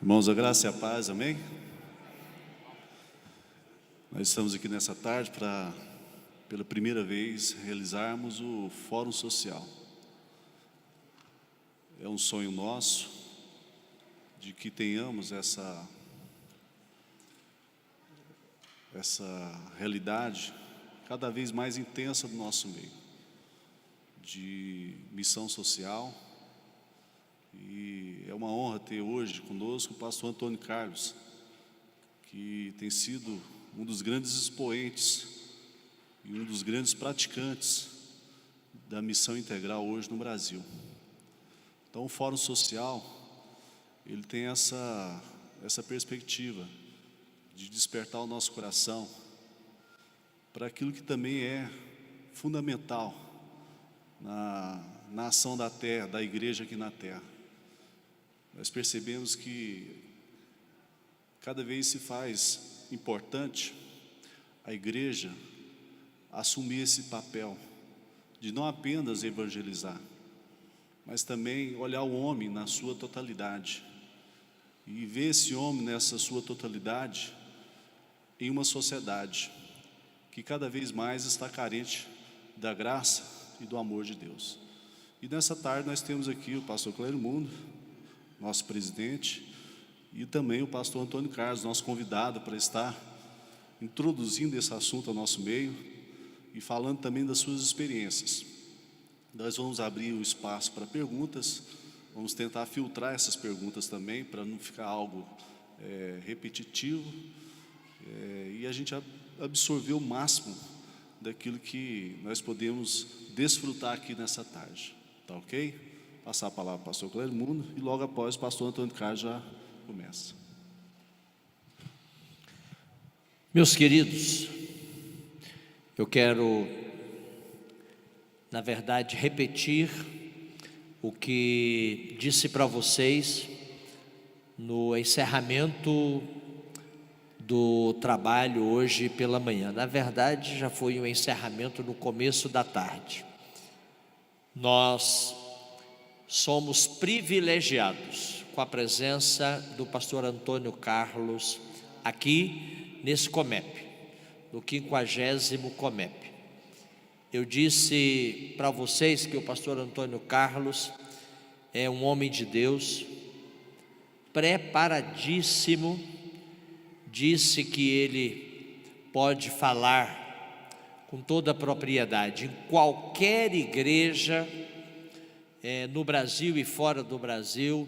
Irmãos, a graça e a paz, amém? Nós estamos aqui nessa tarde para, pela primeira vez, realizarmos o Fórum Social. É um sonho nosso de que tenhamos essa realidade cada vez mais intensa do nosso meio, de missão social. E é uma honra ter hoje conosco o pastor Antônio Carlos, que tem sido um dos grandes expoentes e um dos grandes praticantes da missão integral hoje no Brasil. Então o Fórum Social, ele tem essa perspectiva de despertar o nosso coração para aquilo que também é fundamental na ação da terra, da igreja aqui na terra. Nós percebemos que cada vez se faz importante a igreja assumir esse papel de não apenas evangelizar, mas também olhar o homem na sua totalidade e ver esse homem nessa sua totalidade em uma sociedade que cada vez mais está carente da graça e do amor de Deus. E nessa tarde nós temos aqui o pastor Clarimundo, nosso presidente, e também o pastor Antônio Carlos, nosso convidado para estar introduzindo esse assunto ao nosso meio e falando também das suas experiências. Nós vamos abrir o espaço para perguntas, vamos tentar filtrar essas perguntas também, para não ficar algo repetitivo, e a gente absorver o máximo daquilo que nós podemos desfrutar aqui nessa tarde, tá ok? Passar a palavra para o pastor Clarimundo e logo após o pastor Antônio Carlos já começa. Meus queridos, eu quero, na verdade, repetir o que disse para vocês no encerramento do trabalho hoje pela manhã. Na verdade, já foi um encerramento no começo da tarde. Nós somos privilegiados com a presença do pastor Antônio Carlos aqui nesse COMEP, no 50º COMEP. Eu disse para vocês que o pastor Antônio Carlos é um homem de Deus, preparadíssimo. Disse que ele pode falar com toda a propriedade em qualquer igreja, no Brasil e fora do Brasil.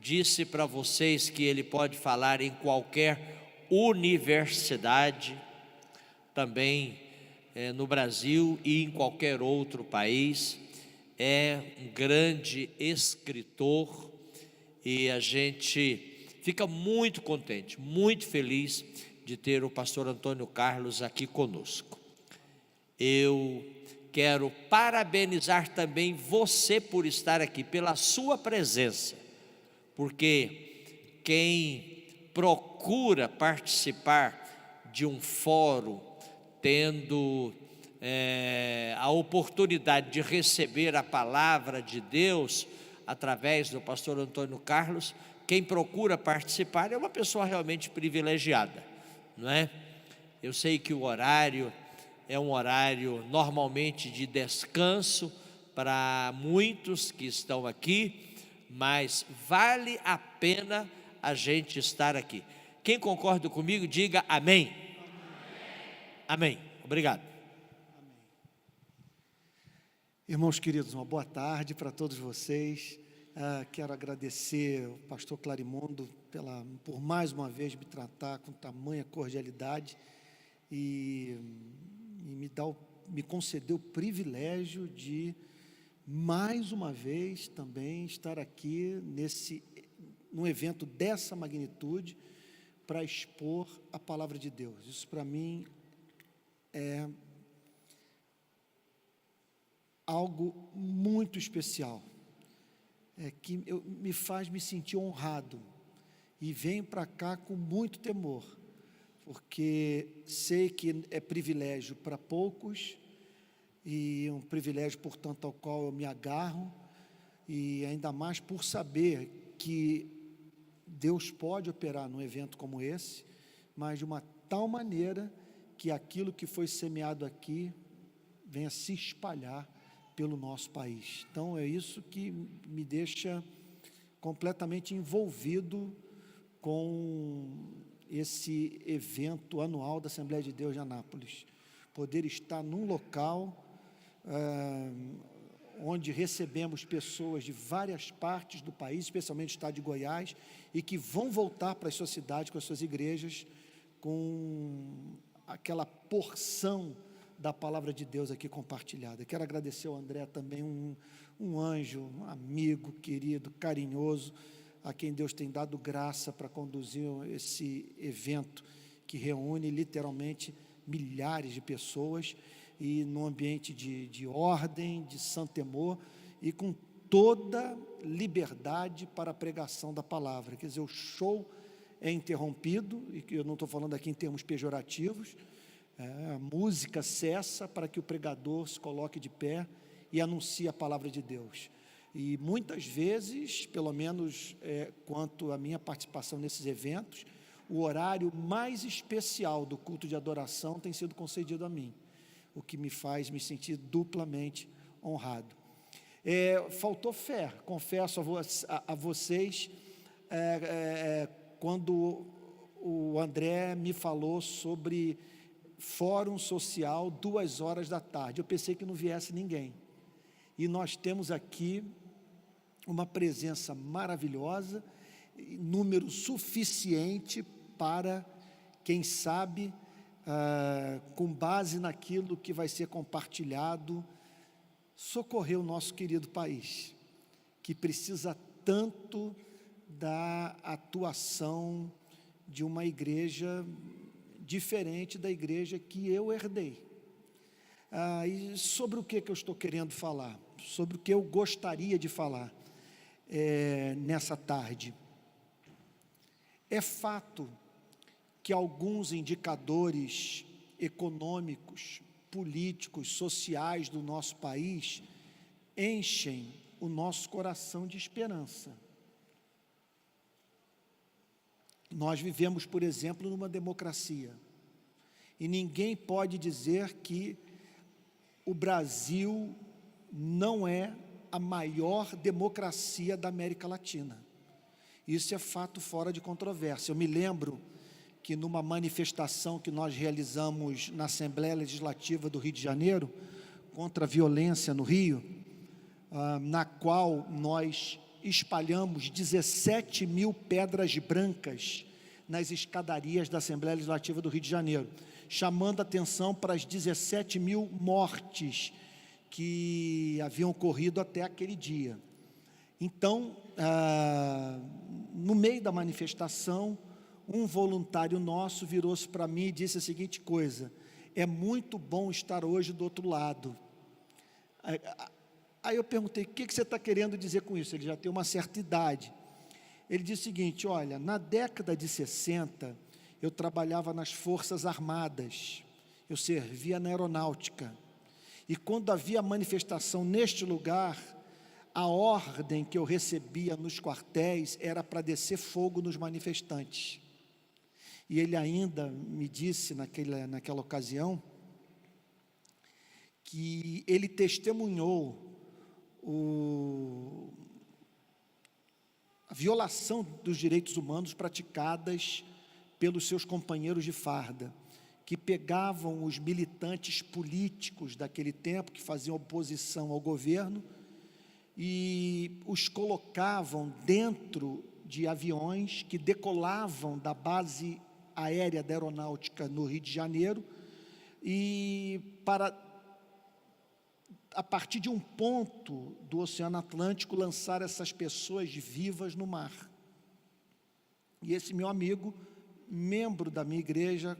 Disse para vocês que ele pode falar em qualquer universidade, também no Brasil e em qualquer outro país. É um grande escritor e a gente fica muito contente, muito feliz de ter o pastor Antônio Carlos aqui conosco. Eu quero parabenizar também você por estar aqui, pela sua presença, porque quem procura participar de um fórum, tendo a oportunidade de receber a palavra de Deus através do pastor Antônio Carlos, quem procura participar é uma pessoa realmente privilegiada, não é? Eu sei que o horário é um horário normalmente de descanso para muitos que estão aqui, mas vale a pena a gente estar aqui. Quem concorda comigo, diga amém. Amém. Obrigado. Amém. Irmãos queridos, uma boa tarde para todos vocês. Quero agradecer ao pastor Clarimundo por mais uma vez me tratar com tamanha cordialidade e me concedeu o privilégio de mais uma vez também estar aqui num evento dessa magnitude para expor a palavra de Deus. Isso para mim é algo muito especial, que me faz me sentir honrado e venho para cá com muito temor, porque sei que é privilégio para poucos e um privilégio, portanto, ao qual eu me agarro, e ainda mais por saber que Deus pode operar num evento como esse, mas de uma tal maneira que aquilo que foi semeado aqui venha se espalhar pelo nosso país. Então é isso que me deixa completamente envolvido com esse evento anual da Assembleia de Deus de Anápolis. Poder estar num local onde recebemos pessoas de várias partes do país, especialmente do estado de Goiás, e que vão voltar para as suas cidades, com as suas igrejas, com aquela porção da palavra de Deus aqui compartilhada. Quero agradecer ao André também, um anjo, um amigo querido, carinhoso, a quem Deus tem dado graça para conduzir esse evento que reúne literalmente milhares de pessoas, e num ambiente de ordem, de santo temor, e com toda liberdade para a pregação da palavra. Quer dizer, o show é interrompido, e que eu não estou falando aqui em termos pejorativos, a música cessa para que o pregador se coloque de pé e anuncie a palavra de Deus. E muitas vezes, pelo menos quanto à minha participação nesses eventos, o horário mais especial do culto de adoração tem sido concedido a mim, o que me faz me sentir duplamente honrado. Faltou fé, confesso a vocês, quando o André me falou sobre fórum social, 2 horas da tarde, eu pensei que não viesse ninguém, e nós temos aqui uma presença maravilhosa, número suficiente para, quem sabe, com base naquilo que vai ser compartilhado, socorrer o nosso querido país, que precisa tanto da atuação de uma igreja diferente da igreja que eu herdei. E sobre o que eu estou querendo falar? Sobre o que eu gostaria de falar nessa tarde. É fato que alguns indicadores econômicos, políticos, sociais do nosso país enchem o nosso coração de esperança. Nós vivemos, por exemplo, numa democracia, e ninguém pode dizer que o Brasil não é a maior democracia da América Latina. Isso é fato fora de controvérsia. Eu me lembro que numa manifestação que nós realizamos na Assembleia Legislativa do Rio de Janeiro, contra a violência no Rio, na qual nós espalhamos 17 mil pedras brancas nas escadarias da Assembleia Legislativa do Rio de Janeiro, chamando atenção para as 17 mil mortes que haviam ocorrido até aquele dia. Então, no meio da manifestação, um voluntário nosso virou-se para mim e disse a seguinte coisa: é muito bom estar hoje do outro lado. Aí eu perguntei, o que você está querendo dizer com isso? Ele já tem uma certa idade. Ele disse o seguinte: olha, na década de 60, eu trabalhava nas Forças Armadas, eu servia na aeronáutica, e quando havia manifestação neste lugar, a ordem que eu recebia nos quartéis era para descer fogo nos manifestantes. E ele ainda me disse naquela ocasião que ele testemunhou a violação dos direitos humanos praticadas pelos seus companheiros de farda, que pegavam os militantes políticos daquele tempo, que faziam oposição ao governo, e os colocavam dentro de aviões que decolavam da base aérea da aeronáutica no Rio de Janeiro, e a partir de um ponto do Oceano Atlântico, lançar essas pessoas vivas no mar. E esse meu amigo, membro da minha igreja,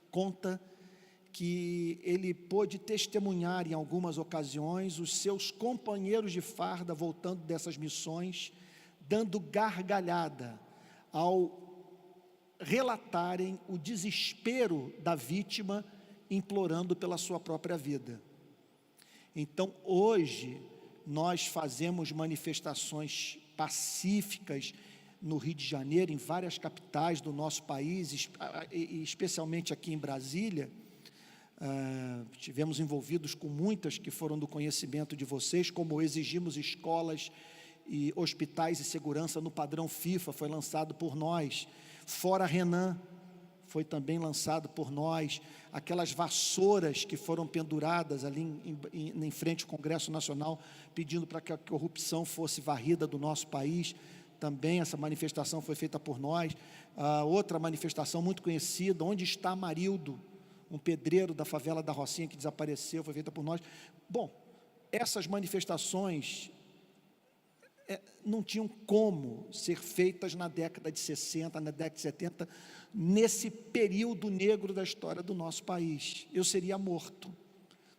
conta que ele pôde testemunhar em algumas ocasiões os seus companheiros de farda voltando dessas missões, dando gargalhada ao relatarem o desespero da vítima, implorando pela sua própria vida. Então, hoje, nós fazemos manifestações pacíficas no Rio de Janeiro, em várias capitais do nosso país, e especialmente aqui em Brasília. Estivemos envolvidos com muitas que foram do conhecimento de vocês, como exigimos escolas e hospitais e segurança no padrão FIFA, foi lançado por nós. Fora Renan, foi também lançado por nós. Aquelas vassouras que foram penduradas ali em frente ao Congresso Nacional, pedindo para que a corrupção fosse varrida do nosso país, também essa manifestação foi feita por nós. Outra manifestação muito conhecida, Onde Está Marildo, um pedreiro da favela da Rocinha que desapareceu, foi feita por nós. Bom, essas manifestações não tinham como ser feitas na década de 60, na década de 70, nesse período negro da história do nosso país. Eu seria morto,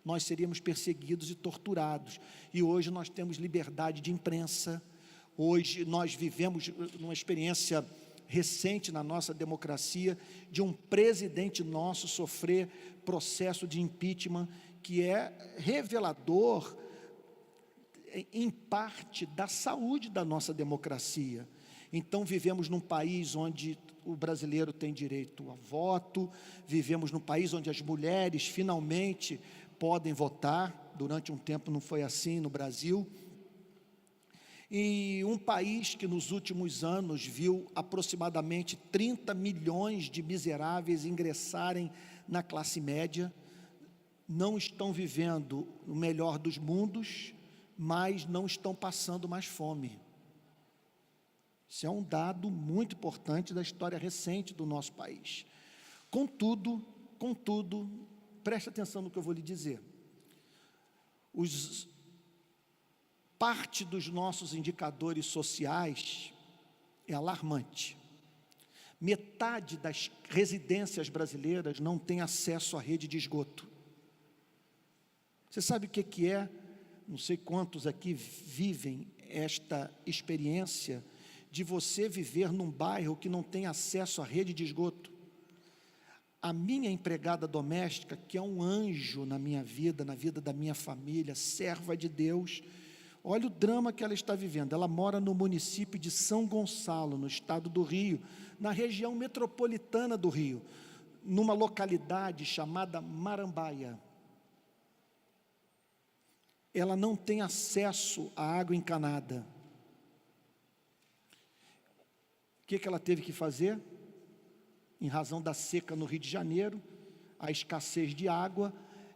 nós seríamos perseguidos e torturados, e hoje nós temos liberdade de imprensa. Hoje nós vivemos uma experiência recente na nossa democracia, de um presidente nosso sofrer processo de impeachment, que é revelador, em parte, da saúde da nossa democracia. Então, vivemos num país onde o brasileiro tem direito a voto, vivemos num país onde as mulheres finalmente podem votar. Durante um tempo não foi assim no Brasil. E um país que nos últimos anos viu aproximadamente 30 milhões de miseráveis ingressarem na classe média, não estão vivendo o melhor dos mundos, mas não estão passando mais fome. Isso é um dado muito importante da história recente do nosso país. Contudo, preste atenção no que eu vou lhe dizer. Parte dos nossos indicadores sociais é alarmante. Metade das residências brasileiras não tem acesso à rede de esgoto. Você sabe o que é? Não sei quantos aqui vivem esta experiência de você viver num bairro que não tem acesso à rede de esgoto. A minha empregada doméstica, que é um anjo na minha vida, na vida da minha família, serva de Deus, olha o drama que ela está vivendo. Ela mora no município de São Gonçalo, no estado do Rio, na região metropolitana do Rio, numa localidade chamada Marambaia. Ela não tem acesso à água encanada. O que ela teve que fazer? Em razão da seca no Rio de Janeiro, a escassez de água,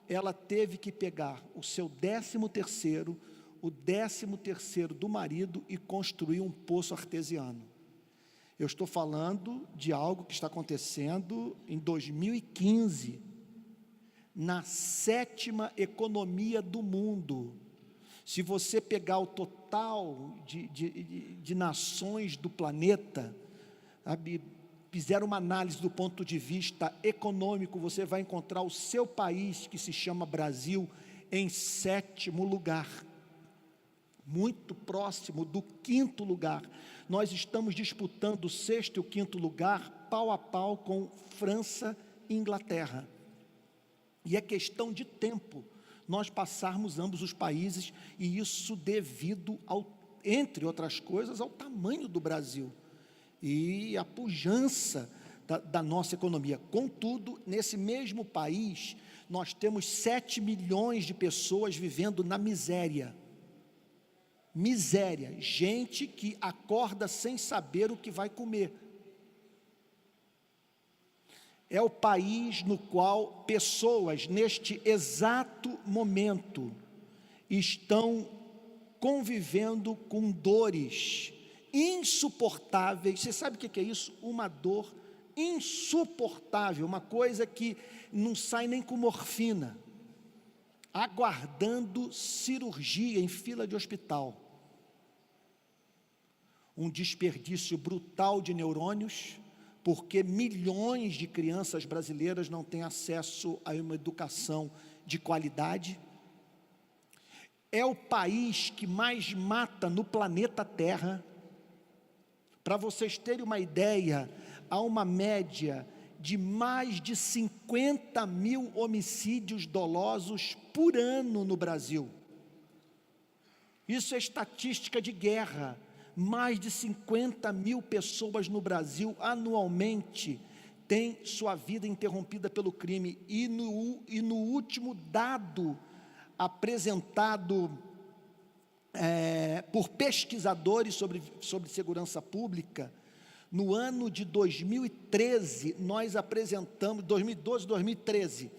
ela teve que pegar o seu 13º, o 13º do marido e construir um poço artesiano. Eu estou falando de algo que está acontecendo em 2015, na 7ª economia do mundo. Se você pegar o total de nações do planeta, fizeram uma análise do ponto de vista econômico, você vai encontrar o seu país, que se chama Brasil, em 7º lugar, muito próximo do 5º lugar. Nós estamos disputando o 6º e o 5º lugar, pau a pau com França e Inglaterra. E é questão de tempo nós passarmos ambos os países, e isso devido, entre outras coisas, ao tamanho do Brasil e a pujança da nossa economia. Contudo, nesse mesmo país, nós temos 7 milhões de pessoas vivendo na miséria. Miséria, gente que acorda sem saber o que vai comer. É o país no qual pessoas, neste exato momento, estão convivendo com dores insuportáveis. Você sabe o que é isso? Uma dor insuportável, uma coisa que não sai nem com morfina, aguardando cirurgia em fila de hospital. Um desperdício brutal de neurônios, porque milhões de crianças brasileiras não têm acesso a uma educação de qualidade. É o país que mais mata no planeta Terra. Para vocês terem uma ideia, há uma média de mais de 50 mil homicídios dolosos por ano no Brasil. Isso é estatística de guerra. Mais de 50 mil pessoas no Brasil anualmente têm sua vida interrompida pelo crime. E no último dado apresentado por pesquisadores sobre segurança pública, no ano de 2013, nós apresentamos, 2012, 2013,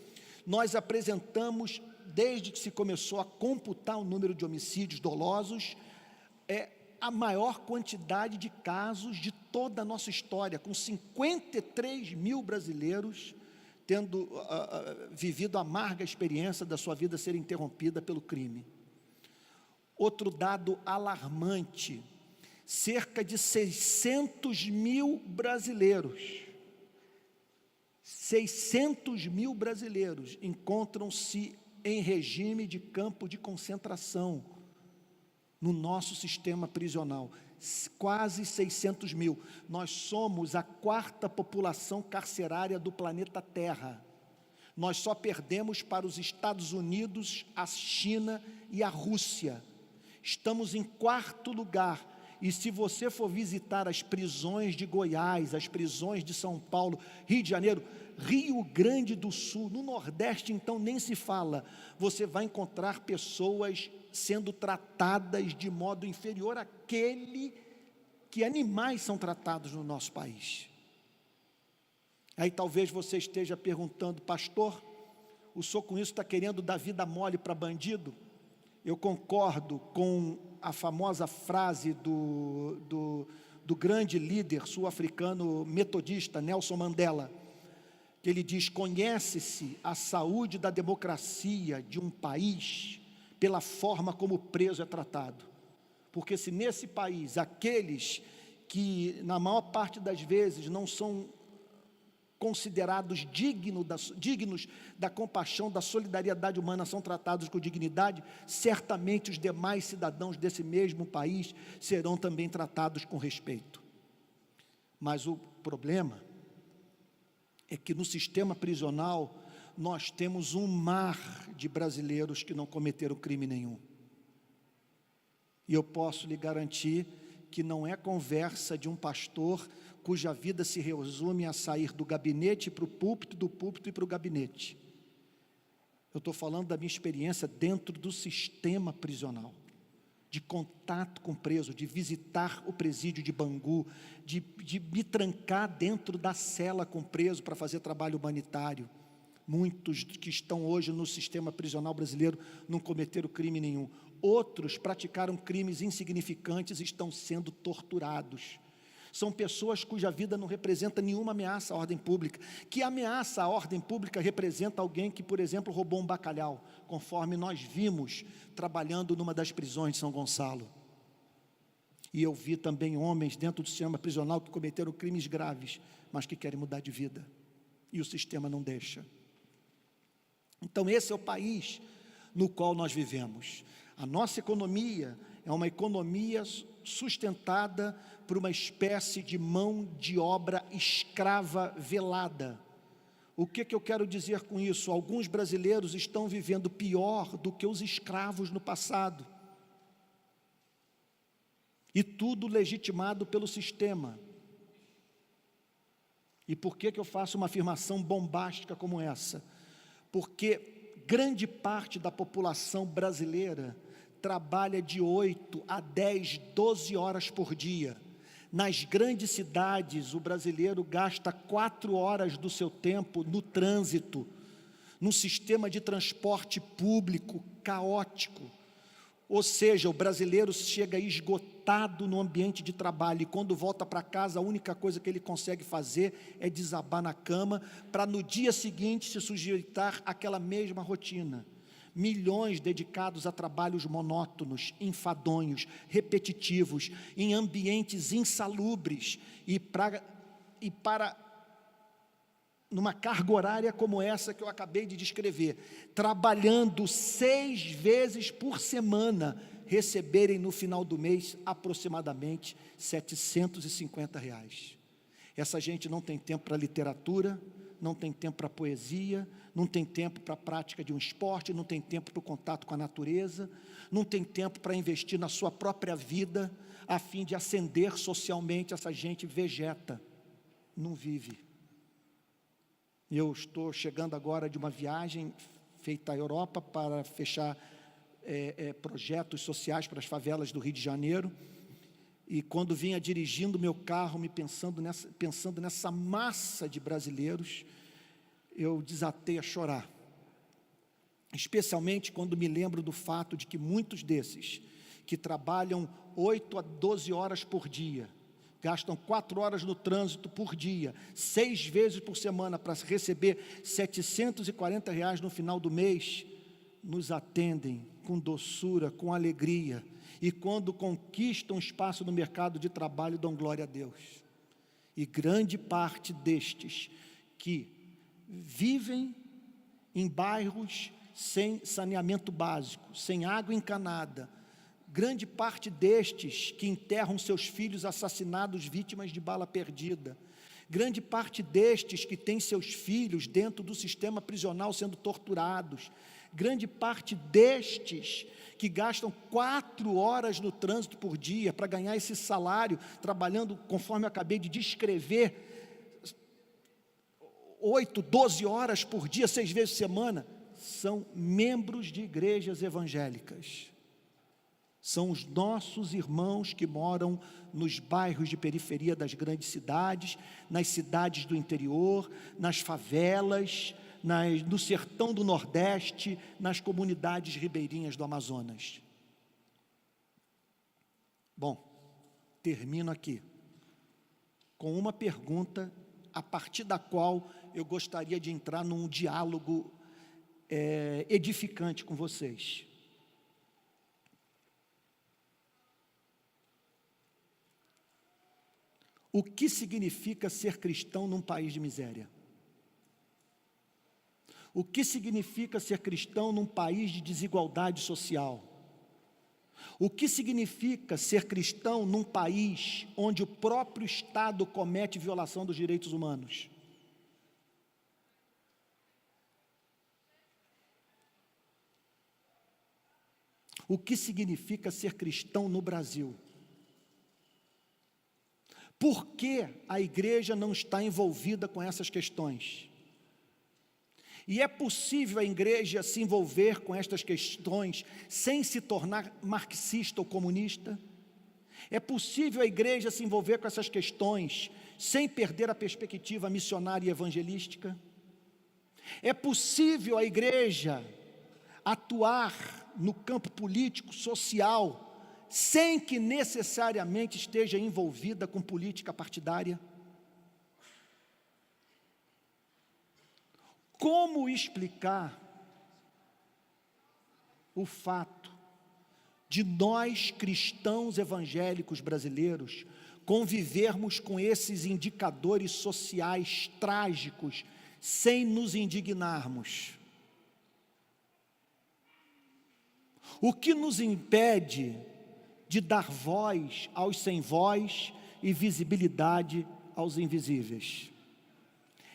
nós apresentamos, desde que se começou a computar o número de homicídios dolosos, a maior quantidade de casos de toda a nossa história, com 53 mil brasileiros tendo vivido a amarga experiência da sua vida ser interrompida pelo crime. Outro dado alarmante: cerca de 600 mil brasileiros, 600 mil brasileiros encontram-se em regime de campo de concentração no nosso sistema prisional. Quase 600 mil. Nós somos a 4ª população carcerária do planeta Terra. Nós só perdemos para os Estados Unidos, a China e a Rússia. Estamos em 4º lugar. E se você for visitar as prisões de Goiás, as prisões de São Paulo, Rio de Janeiro, Rio Grande do Sul, no Nordeste então nem se fala, você vai encontrar pessoas sendo tratadas de modo inferior àquele que animais são tratados no nosso país. Aí talvez você esteja perguntando: pastor, o senhor com isso está querendo dar vida mole para bandido? Eu concordo com a famosa frase do grande líder sul-africano metodista, Nelson Mandela, que ele diz: conhece-se a saúde da democracia de um país pela forma como o preso é tratado. Porque se nesse país, aqueles que na maior parte das vezes não são considerados dignos da compaixão, da solidariedade humana, são tratados com dignidade, certamente os demais cidadãos desse mesmo país serão também tratados com respeito. Mas o problema é que no sistema prisional nós temos um mar de brasileiros que não cometeram crime nenhum. E eu posso lhe garantir que não é conversa de um pastor cuja vida se resume a sair do gabinete para o púlpito, do púlpito e para o gabinete. Eu estou falando da minha experiência dentro do sistema prisional, de contato com preso, de visitar o presídio de Bangu, de me trancar dentro da cela com preso para fazer trabalho humanitário. Muitos que estão hoje no sistema prisional brasileiro não cometeram crime nenhum. Outros praticaram crimes insignificantes e estão sendo torturados. São pessoas cuja vida não representa nenhuma ameaça à ordem pública. Que ameaça à ordem pública representa alguém que, por exemplo, roubou um bacalhau, conforme nós vimos trabalhando numa das prisões de São Gonçalo. E eu vi também homens dentro do sistema prisional que cometeram crimes graves, mas que querem mudar de vida. E o sistema não deixa. Então esse é o país no qual nós vivemos. A nossa economia é uma economia sustentada por uma espécie de mão de obra escrava velada. O que eu quero dizer com isso? Alguns brasileiros estão vivendo pior do que os escravos no passado. E tudo legitimado pelo sistema. E por que eu faço uma afirmação bombástica como essa? Porque grande parte da população brasileira trabalha de 8 a 10, 12 horas por dia. Nas grandes cidades, o brasileiro gasta 4 horas do seu tempo no trânsito, num sistema de transporte público caótico. Ou seja, o brasileiro chega esgotado no ambiente de trabalho e quando volta para casa a única coisa que ele consegue fazer é desabar na cama para no dia seguinte se sujeitar àquela mesma rotina. Milhões dedicados a trabalhos monótonos, enfadonhos, repetitivos, em ambientes insalubres e para numa carga horária como essa que eu acabei de descrever, trabalhando 6 vezes por semana, receberem no final do mês aproximadamente R$750. Essa gente não tem tempo para literatura, não tem tempo para poesia, não tem tempo para a prática de um esporte, não tem tempo para o contato com a natureza, não tem tempo para investir na sua própria vida, a fim de ascender socialmente. Essa gente vegeta, não vive. Eu estou chegando agora de uma viagem feita à Europa para fechar projetos sociais para as favelas do Rio de Janeiro, e quando vinha dirigindo meu carro, pensando nessa massa de brasileiros, eu desatei a chorar, especialmente quando me lembro do fato de que muitos desses, que trabalham 8 a 12 horas por dia, gastam 4 horas no trânsito por dia, 6 vezes por semana, para receber R$740 no final do mês, nos atendem com doçura, com alegria, e quando conquistam espaço no mercado de trabalho, dão glória a Deus. E grande parte destes que vivem em bairros sem saneamento básico, sem água encanada, grande parte destes que enterram seus filhos assassinados, vítimas de bala perdida, grande parte destes que têm seus filhos dentro do sistema prisional sendo torturados, grande parte destes que gastam 4 horas no trânsito por dia para ganhar esse salário, trabalhando, conforme eu acabei de descrever, 8, 12 horas por dia, 6 vezes por semana, são membros de igrejas evangélicas. São os nossos irmãos que moram nos bairros de periferia das grandes cidades, nas cidades do interior, nas favelas, no sertão do Nordeste, nas comunidades ribeirinhas do Amazonas. Bom, termino aqui com uma pergunta, a partir da qual eu gostaria de entrar num diálogo edificante com vocês. O que significa ser cristão num país de miséria? O que significa ser cristão num país de desigualdade social? O que significa ser cristão num país onde o próprio Estado comete violação dos direitos humanos? O que significa ser cristão no Brasil? Por que a igreja não está envolvida com essas questões? E é possível a igreja se envolver com estas questões sem se tornar marxista ou comunista? É possível a igreja se envolver com essas questões sem perder a perspectiva missionária e evangelística? É possível a igreja atuar no campo político, social, sem que necessariamente esteja envolvida com política partidária? Como explicar o fato de nós, cristãos evangélicos brasileiros, convivermos com esses indicadores sociais trágicos, sem nos indignarmos? O que nos impede de dar voz aos sem voz e visibilidade aos invisíveis?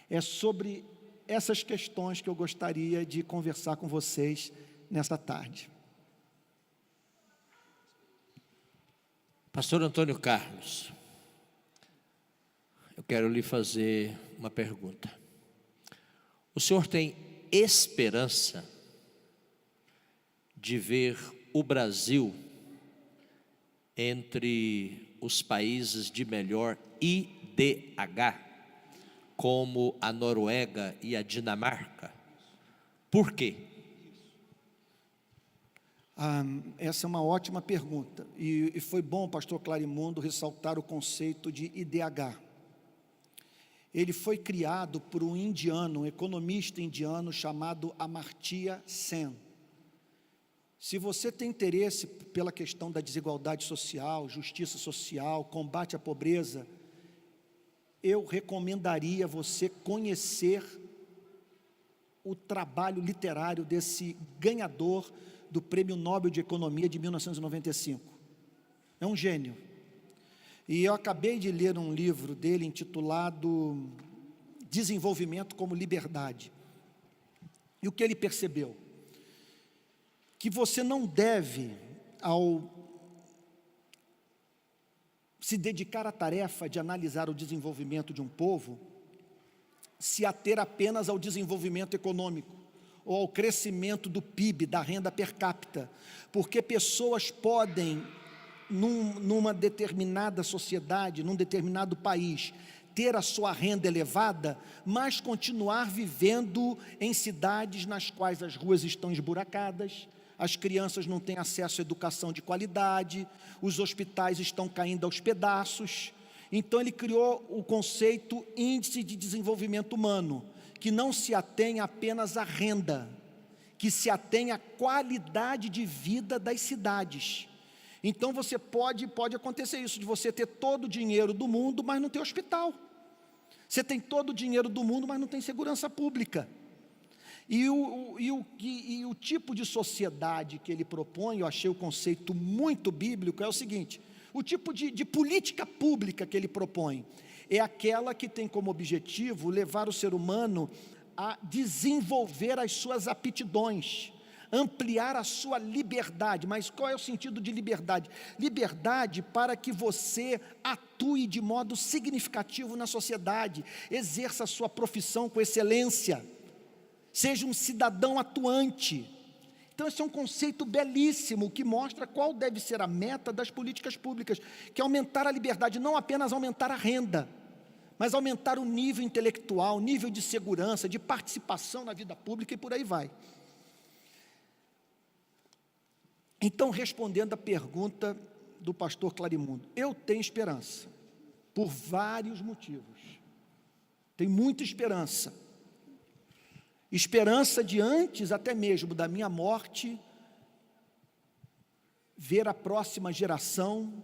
É sobre essas questões que eu gostaria de conversar com vocês nesta tarde. Pastor Antônio Carlos, eu quero lhe fazer uma pergunta. O senhor tem esperança de ver o Brasil entre os países de melhor IDH, como a Noruega e a Dinamarca? Por quê? Essa é uma ótima pergunta, e foi bom o pastor Clarimundo ressaltar o conceito de IDH. Ele foi criado por um indiano, um economista indiano chamado Amartya Sen. Se você tem interesse pela questão da desigualdade social, justiça social, combate à pobreza, eu recomendaria você conhecer o trabalho literário desse ganhador do Prêmio Nobel de Economia de 1995. É um gênio. E eu acabei de ler um livro dele intitulado Desenvolvimento como Liberdade. E o que ele percebeu? Que você não deve, ao se dedicar à tarefa de analisar o desenvolvimento de um povo, se ater apenas ao desenvolvimento econômico, ou ao crescimento do PIB, da renda per capita, porque pessoas podem, numa determinada sociedade, num determinado país, ter a sua renda elevada, mas continuar vivendo em cidades nas quais as ruas estão esburacadas, as crianças não têm acesso à educação de qualidade, os hospitais estão caindo aos pedaços. Então ele criou o conceito Índice de Desenvolvimento Humano, que não se atém apenas à renda, que se atém à qualidade de vida das cidades. Então você pode acontecer isso, de você ter todo o dinheiro do mundo, mas não ter hospital. Você tem todo o dinheiro do mundo, mas não tem segurança pública. E o tipo de sociedade que ele propõe, eu achei o conceito muito bíblico, é o seguinte: o tipo de política pública que ele propõe é aquela que tem como objetivo levar o ser humano a desenvolver as suas aptidões, ampliar a sua liberdade. Mas qual é o sentido de liberdade? Liberdade para que você atue de modo significativo na sociedade, exerça a sua profissão com excelência, seja um cidadão atuante. Então esse é um conceito belíssimo, que mostra qual deve ser a meta das políticas públicas, que é aumentar a liberdade, não apenas aumentar a renda, mas aumentar o nível intelectual, nível de segurança, de participação na vida pública e por aí vai. Então, respondendo à pergunta do pastor Clarimundo, eu tenho esperança, por vários motivos. Tenho muita esperança. Esperança de antes até mesmo da minha morte, ver a próxima geração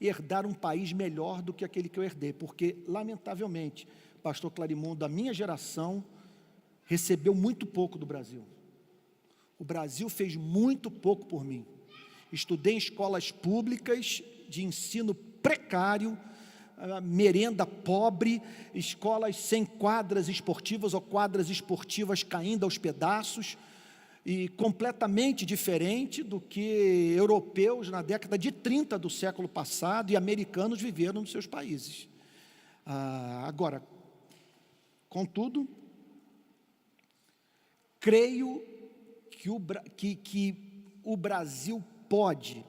herdar um país melhor do que aquele que eu herdei, porque, lamentavelmente, pastor Clarimundo, a minha geração recebeu muito pouco do Brasil. O Brasil fez muito pouco por mim. Estudei em escolas públicas de ensino precário, merenda pobre, escolas sem quadras esportivas ou quadras esportivas caindo aos pedaços, e completamente diferente do que europeus na década de 30 do século passado e americanos viveram nos seus países. Agora, contudo, creio que o Brasil pode,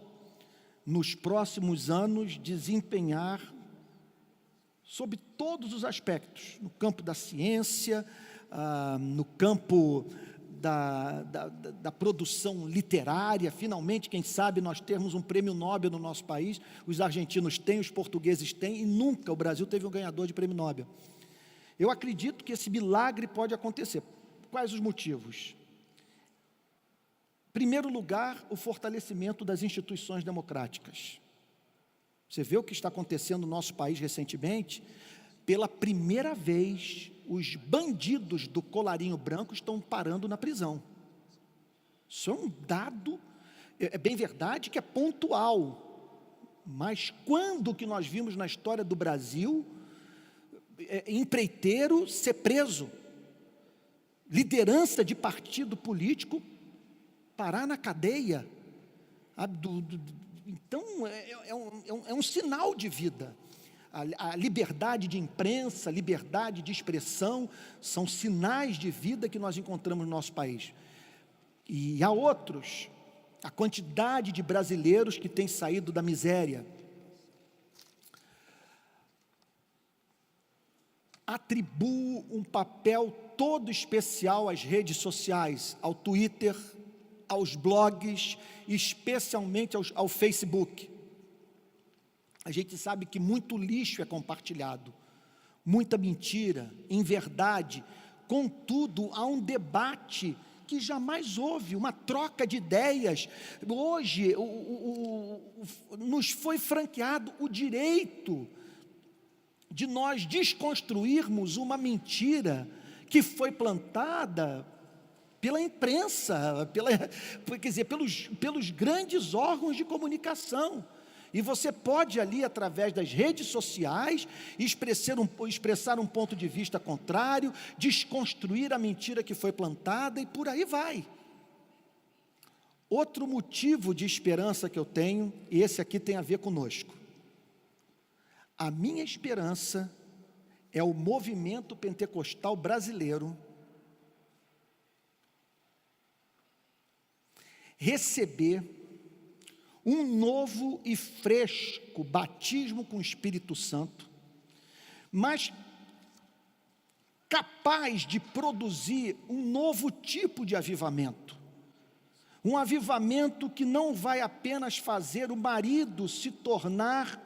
nos próximos anos, desempenhar, sob todos os aspectos, no campo da ciência, no campo da produção literária. Finalmente, quem sabe, nós termos um prêmio Nobel no nosso país. Os argentinos têm, os portugueses têm, e nunca o Brasil teve um ganhador de prêmio Nobel. Eu acredito que esse milagre pode acontecer. Quais os motivos? Em primeiro lugar, o fortalecimento das instituições democráticas. Você vê o que está acontecendo no nosso país recentemente? Pela primeira vez, os bandidos do colarinho branco estão parando na prisão. Isso é um dado, é bem verdade que é pontual, mas quando que nós vimos na história do Brasil empreiteiro ser preso, liderança de partido político parar na cadeia? Então é um sinal de vida. A liberdade de imprensa, a liberdade de expressão, são sinais de vida que nós encontramos no nosso país. E há outros, a quantidade de brasileiros que têm saído da miséria. Atribuo um papel todo especial às redes sociais, ao Twitter, aos blogs, especialmente ao Facebook. A gente sabe que muito lixo é compartilhado, muita mentira, inverdade. Contudo, há um debate que jamais houve, uma troca de ideias. Hoje, nos foi franqueado o direito de nós desconstruirmos uma mentira que foi plantada pela imprensa, quer dizer, pelos grandes órgãos de comunicação. E você pode ali, através das redes sociais, expressar um ponto de vista contrário, desconstruir a mentira que foi plantada e por aí vai. Outro motivo de esperança que eu tenho, e esse aqui tem a ver conosco. A minha esperança é o movimento pentecostal brasileiro receber um novo e fresco batismo com o Espírito Santo, mas capaz de produzir um novo tipo de avivamento. Um avivamento que não vai apenas fazer o marido se tornar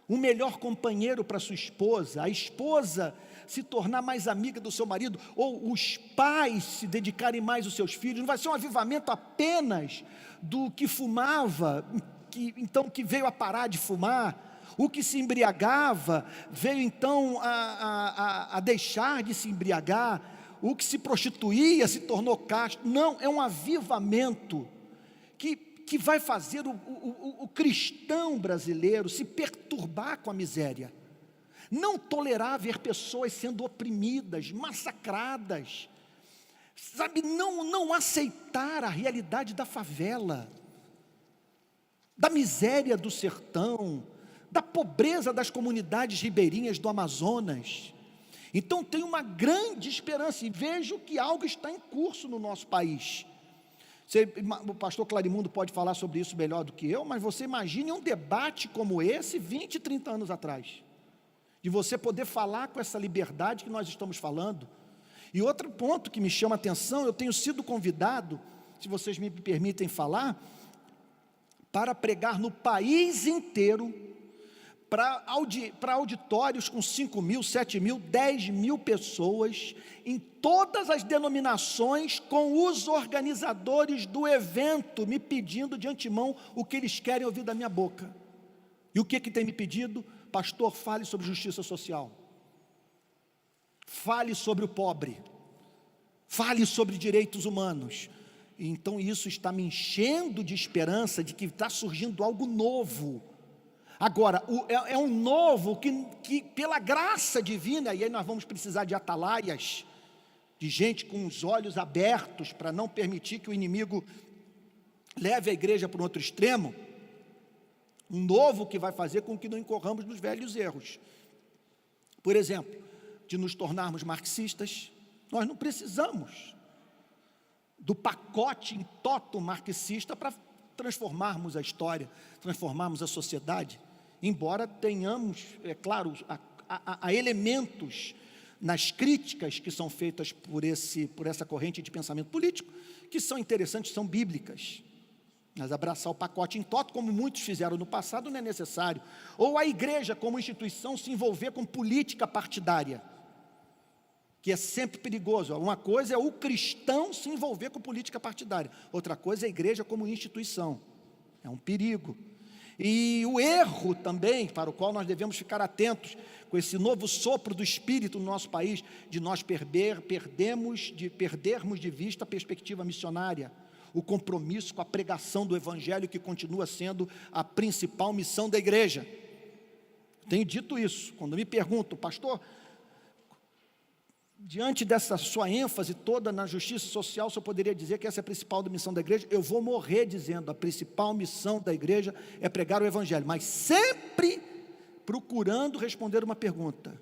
um melhor companheiro para sua esposa, a esposa se tornar mais amiga do seu marido, ou os pais se dedicarem mais aos seus filhos. Não vai ser um avivamento apenas do que fumava, que veio a parar de fumar, o que se embriagava veio então a deixar de se embriagar, o que se prostituía se tornou casto. Não, é um avivamento que vai fazer o cristão brasileiro se perturbar com a miséria, não tolerar ver pessoas sendo oprimidas, massacradas, sabe, não aceitar a realidade da favela, da miséria do sertão, da pobreza das comunidades ribeirinhas do Amazonas. Então tem uma grande esperança, e vejo que algo está em curso no nosso país. O pastor Clarimundo pode falar sobre isso melhor do que eu, mas você imagine um debate como esse 20, 30 anos atrás, de você poder falar com essa liberdade que nós estamos falando. E outro ponto que me chama a atenção, eu tenho sido convidado, se vocês me permitem falar, para pregar no país inteiro, para auditórios com 5 mil, 7 mil, 10 mil pessoas, em todas as denominações, com os organizadores do evento, me pedindo de antemão o que eles querem ouvir da minha boca. E o que tem me pedido? Pastor, fale sobre justiça social, fale sobre o pobre, fale sobre direitos humanos. Então isso está me enchendo de esperança, de que está surgindo algo novo. Agora, é um novo que pela graça divina, e aí nós vamos precisar de atalaias, de gente com os olhos abertos, para não permitir que o inimigo leve a igreja para um outro extremo, um novo que vai fazer com que não incorramos nos velhos erros. Por exemplo, de nos tornarmos marxistas. Nós não precisamos do pacote em toto marxista para transformarmos a história, transformarmos a sociedade, embora tenhamos, é claro, há elementos nas críticas que são feitas por essa corrente de pensamento político, que são interessantes, são bíblicas, mas abraçar o pacote em toto, como muitos fizeram no passado, não é necessário. Ou a igreja como instituição se envolver com política partidária, que é sempre perigoso. Uma coisa é o cristão se envolver com política partidária, outra coisa é a igreja como instituição, é um perigo. E o erro também, para o qual nós devemos ficar atentos, com esse novo sopro do Espírito no nosso país, de nós perdermos de vista a perspectiva missionária, o compromisso com a pregação do Evangelho, que continua sendo a principal missão da igreja. Tenho dito isso, quando me perguntam, pastor, diante dessa sua ênfase toda na justiça social, se eu poderia dizer que essa é a principal missão da igreja, eu vou morrer dizendo, a principal missão da igreja é pregar o Evangelho, mas sempre procurando responder uma pergunta: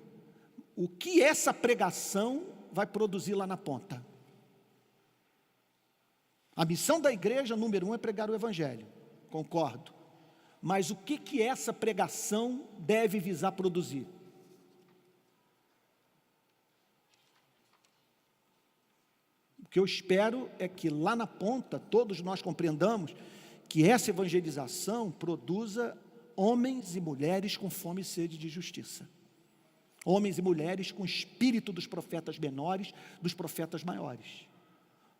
o que essa pregação vai produzir lá na ponta? A missão da igreja, número 1, é pregar o Evangelho, concordo, mas o que essa pregação deve visar produzir? O que eu espero é que lá na ponta, todos nós compreendamos que essa evangelização produza homens e mulheres com fome e sede de justiça, homens e mulheres com o espírito dos profetas menores, dos profetas maiores,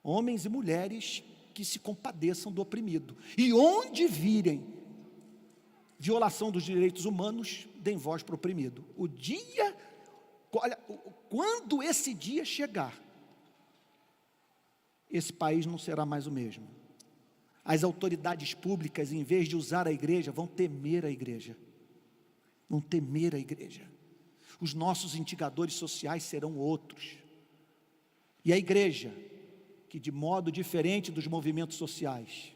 homens e mulheres que se compadeçam do oprimido, e onde virem violação dos direitos humanos, deem voz para o oprimido. Olha, quando esse dia chegar, esse país não será mais o mesmo. As autoridades públicas, em vez de usar a igreja, vão temer a igreja. Vão temer a igreja. Os nossos indicadores sociais serão outros. E a igreja, que de modo diferente dos movimentos sociais,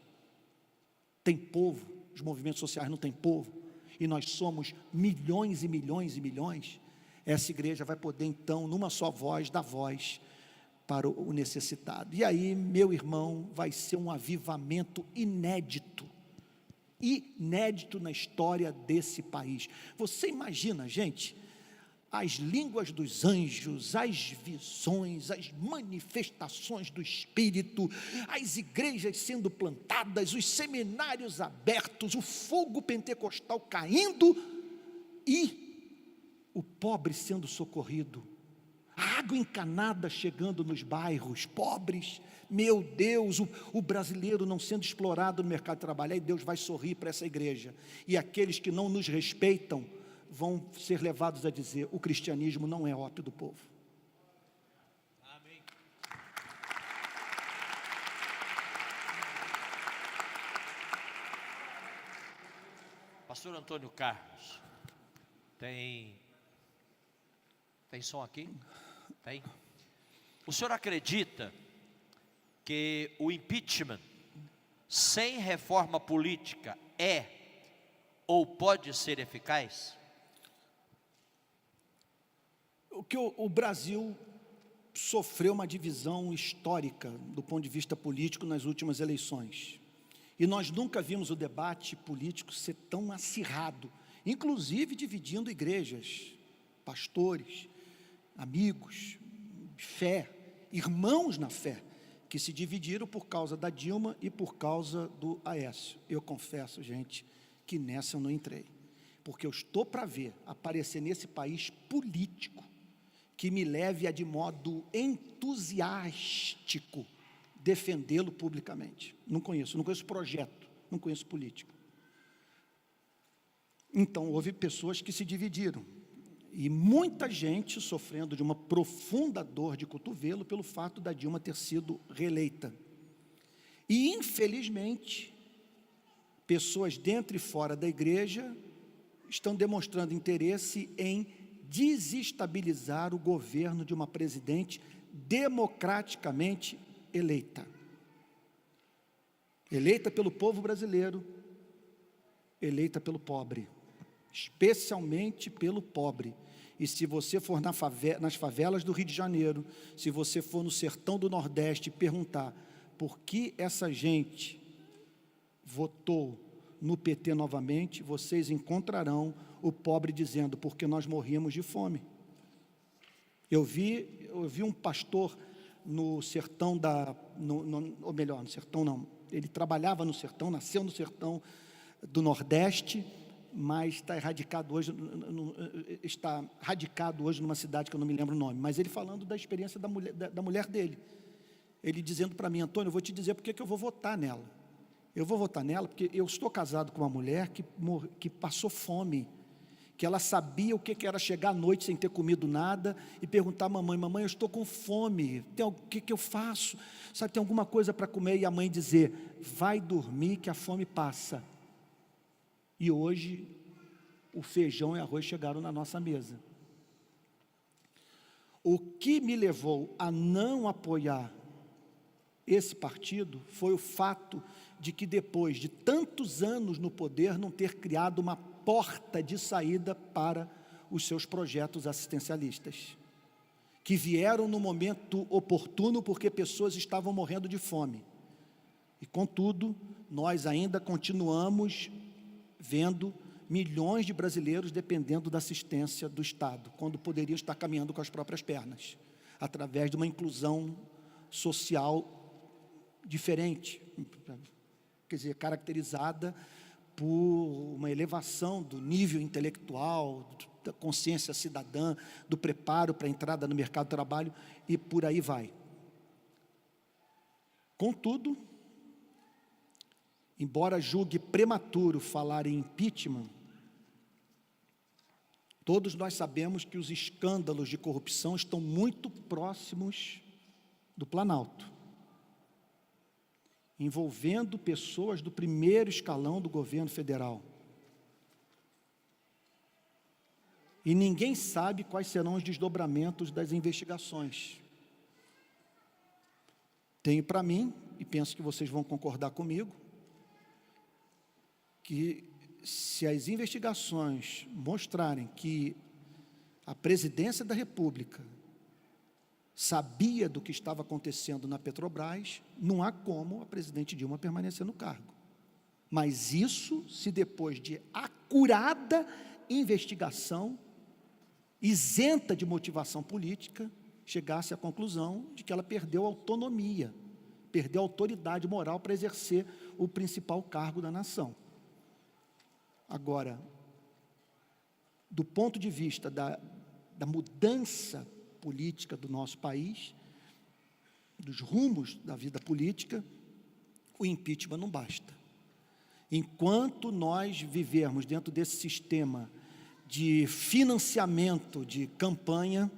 tem povo, os movimentos sociais não têm povo, e nós somos milhões e milhões e milhões, essa igreja vai poder então, numa só voz, dar voz para o necessitado. E aí, meu irmão, vai ser um avivamento inédito na história desse país. Você imagina, gente, as línguas dos anjos, as visões, as manifestações do Espírito, as igrejas sendo plantadas, os seminários abertos, o fogo pentecostal caindo e o pobre sendo socorrido, a água encanada chegando nos bairros pobres. Meu Deus, o brasileiro não sendo explorado no mercado de trabalho. Aí Deus vai sorrir para essa igreja, e aqueles que não nos respeitam vão ser levados a dizer: o cristianismo não é ópio do povo. Amém. Pastor Antônio Carlos, tem som aqui? Tem? O senhor acredita que o impeachment sem reforma política é ou pode ser eficaz? O Brasil sofreu uma divisão histórica do ponto de vista político nas últimas eleições, e nós nunca vimos o debate político ser tão acirrado, inclusive dividindo igrejas, pastores, amigos, fé, irmãos na fé, que se dividiram por causa da Dilma e por causa do Aécio. Eu confesso, gente, que nessa eu não entrei, porque eu estou para ver aparecer nesse país político que me leve a, de modo entusiástico, defendê-lo publicamente. Não conheço projeto, não conheço político. Então houve pessoas que se dividiram, e muita gente sofrendo de uma profunda dor de cotovelo pelo fato da Dilma ter sido reeleita. E infelizmente, pessoas dentro e fora da igreja estão demonstrando interesse em desestabilizar o governo de uma presidente democraticamente eleita. Eleita pelo povo brasileiro, eleita pelo pobre, especialmente pelo pobre. E se você for nas favelas do Rio de Janeiro, se você for no sertão do Nordeste e perguntar por que essa gente votou no PT novamente, vocês encontrarão o pobre dizendo: porque nós morríamos de fome. Eu vi um pastor no sertão ou melhor, no sertão não, ele trabalhava no sertão, nasceu no sertão do Nordeste, mas está radicado hoje numa cidade que eu não me lembro o nome, mas ele falando da experiência da mulher dele, ele dizendo para mim: Antônio, eu vou te dizer porque que eu vou votar nela. Eu vou votar nela porque eu estou casado com uma mulher que passou fome, que ela sabia o que era chegar à noite sem ter comido nada e perguntar à mamãe: mamãe, eu estou com fome, o que eu faço? Sabe, tem alguma coisa para comer? E a mãe dizer: vai dormir que a fome passa. E hoje o feijão e arroz chegaram na nossa mesa. O que me levou a não apoiar esse partido foi o fato de que, depois de tantos anos no poder, não ter criado uma porta de saída para os seus projetos assistencialistas, que vieram no momento oportuno porque pessoas estavam morrendo de fome. E contudo, nós ainda continuamos vendo milhões de brasileiros dependendo da assistência do Estado, quando poderiam estar caminhando com as próprias pernas, através de uma inclusão social diferente, quer dizer, caracterizada por uma elevação do nível intelectual, da consciência cidadã, do preparo para a entrada no mercado de trabalho, e por aí vai. Contudo, embora julgue prematuro falar em impeachment, todos nós sabemos que os escândalos de corrupção estão muito próximos do Planalto. envolvendo pessoas do primeiro escalão do governo federal. E ninguém sabe quais serão os desdobramentos das investigações. Tenho para mim, e penso que vocês vão concordar comigo, que se as investigações mostrarem que a presidência da República sabia do que estava acontecendo na Petrobras, não há como a presidente Dilma permanecer no cargo. Mas isso se depois de acurada investigação, isenta de motivação política, chegasse à conclusão de que ela perdeu autonomia, perdeu autoridade moral para exercer o principal cargo da nação. Agora, do ponto de vista da mudança política do nosso país, dos rumos da vida política, o impeachment não basta. Enquanto nós vivermos dentro desse sistema de financiamento de campanha,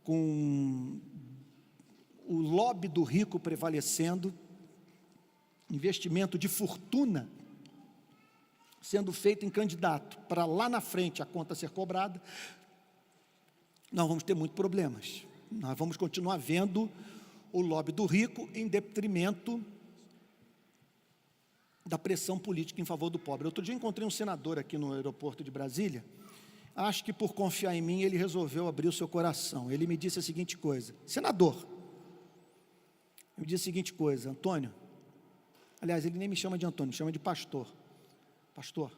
com o lobby do rico prevalecendo, investimento de fortuna sendo feito em candidato, para lá na frente a conta ser cobrada, nós vamos ter muitos problemas. Nós vamos continuar vendo o lobby do rico em detrimento da pressão política em favor do pobre. Outro dia eu encontrei um senador aqui no aeroporto de Brasília. Acho que por confiar em mim, ele resolveu abrir o seu coração. Ele me disse a seguinte coisa: senador, ele me disse a seguinte coisa: Antônio, aliás, ele nem me chama de Antônio, me chama de pastor. Pastor,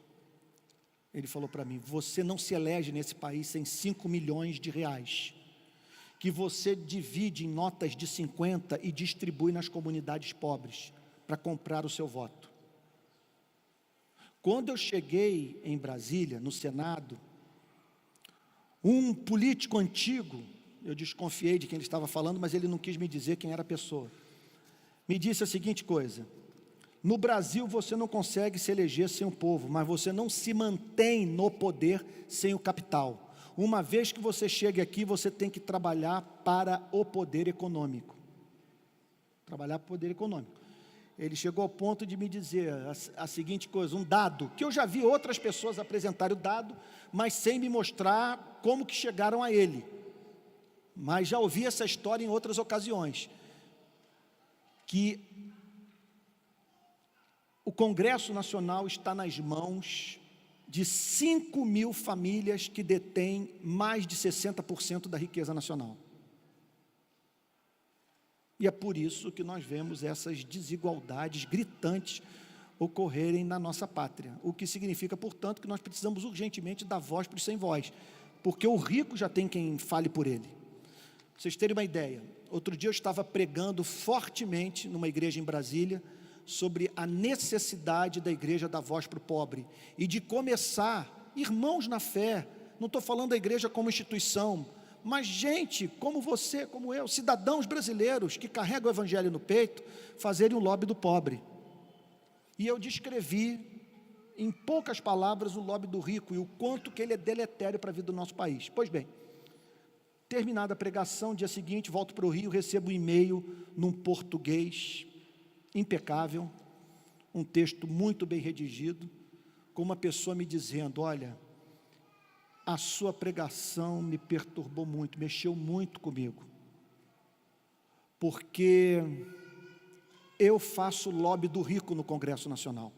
ele falou para mim: você não se elege nesse país sem 5 milhões de reais, que você divide em notas de 50 e distribui nas comunidades pobres, para comprar o seu voto. Quando eu cheguei em Brasília, no Senado, um político antigo, eu desconfiei de quem ele estava falando, mas ele não quis me dizer quem era a pessoa, me disse a seguinte coisa: no Brasil você não consegue se eleger sem o povo, mas você não se mantém no poder sem o capital. Uma vez que você chegue aqui, você tem que trabalhar para o poder econômico. Trabalhar para o poder econômico. Ele chegou ao ponto de me dizer a seguinte coisa, um dado, que eu já vi outras pessoas apresentarem o dado, mas sem me mostrar como que chegaram a ele. Mas já ouvi essa história em outras ocasiões, que o Congresso Nacional está nas mãos de 5 mil famílias que detêm mais de 60% da riqueza nacional. E é por isso que nós vemos essas desigualdades gritantes ocorrerem na nossa pátria. O que significa, portanto, que nós precisamos urgentemente dar voz para os sem voz, porque o rico já tem quem fale por ele. Pra vocês terem uma ideia, outro dia eu estava pregando fortemente numa igreja em Brasília, sobre a necessidade da igreja dar voz para o pobre, e de começar, irmãos na fé, não estou falando da igreja como instituição, mas gente como você, como eu, cidadãos brasileiros que carregam o evangelho no peito, fazerem o lobby do pobre. E eu descrevi, em poucas palavras, o lobby do rico e o quanto que ele é deletério para a vida do nosso país. Pois bem, terminada a pregação, dia seguinte, volto para o Rio, recebo um e-mail num português impecável, um texto muito bem redigido, com uma pessoa me dizendo: olha, a sua pregação me perturbou muito, mexeu muito comigo, porque eu faço lobby do rico no Congresso Nacional.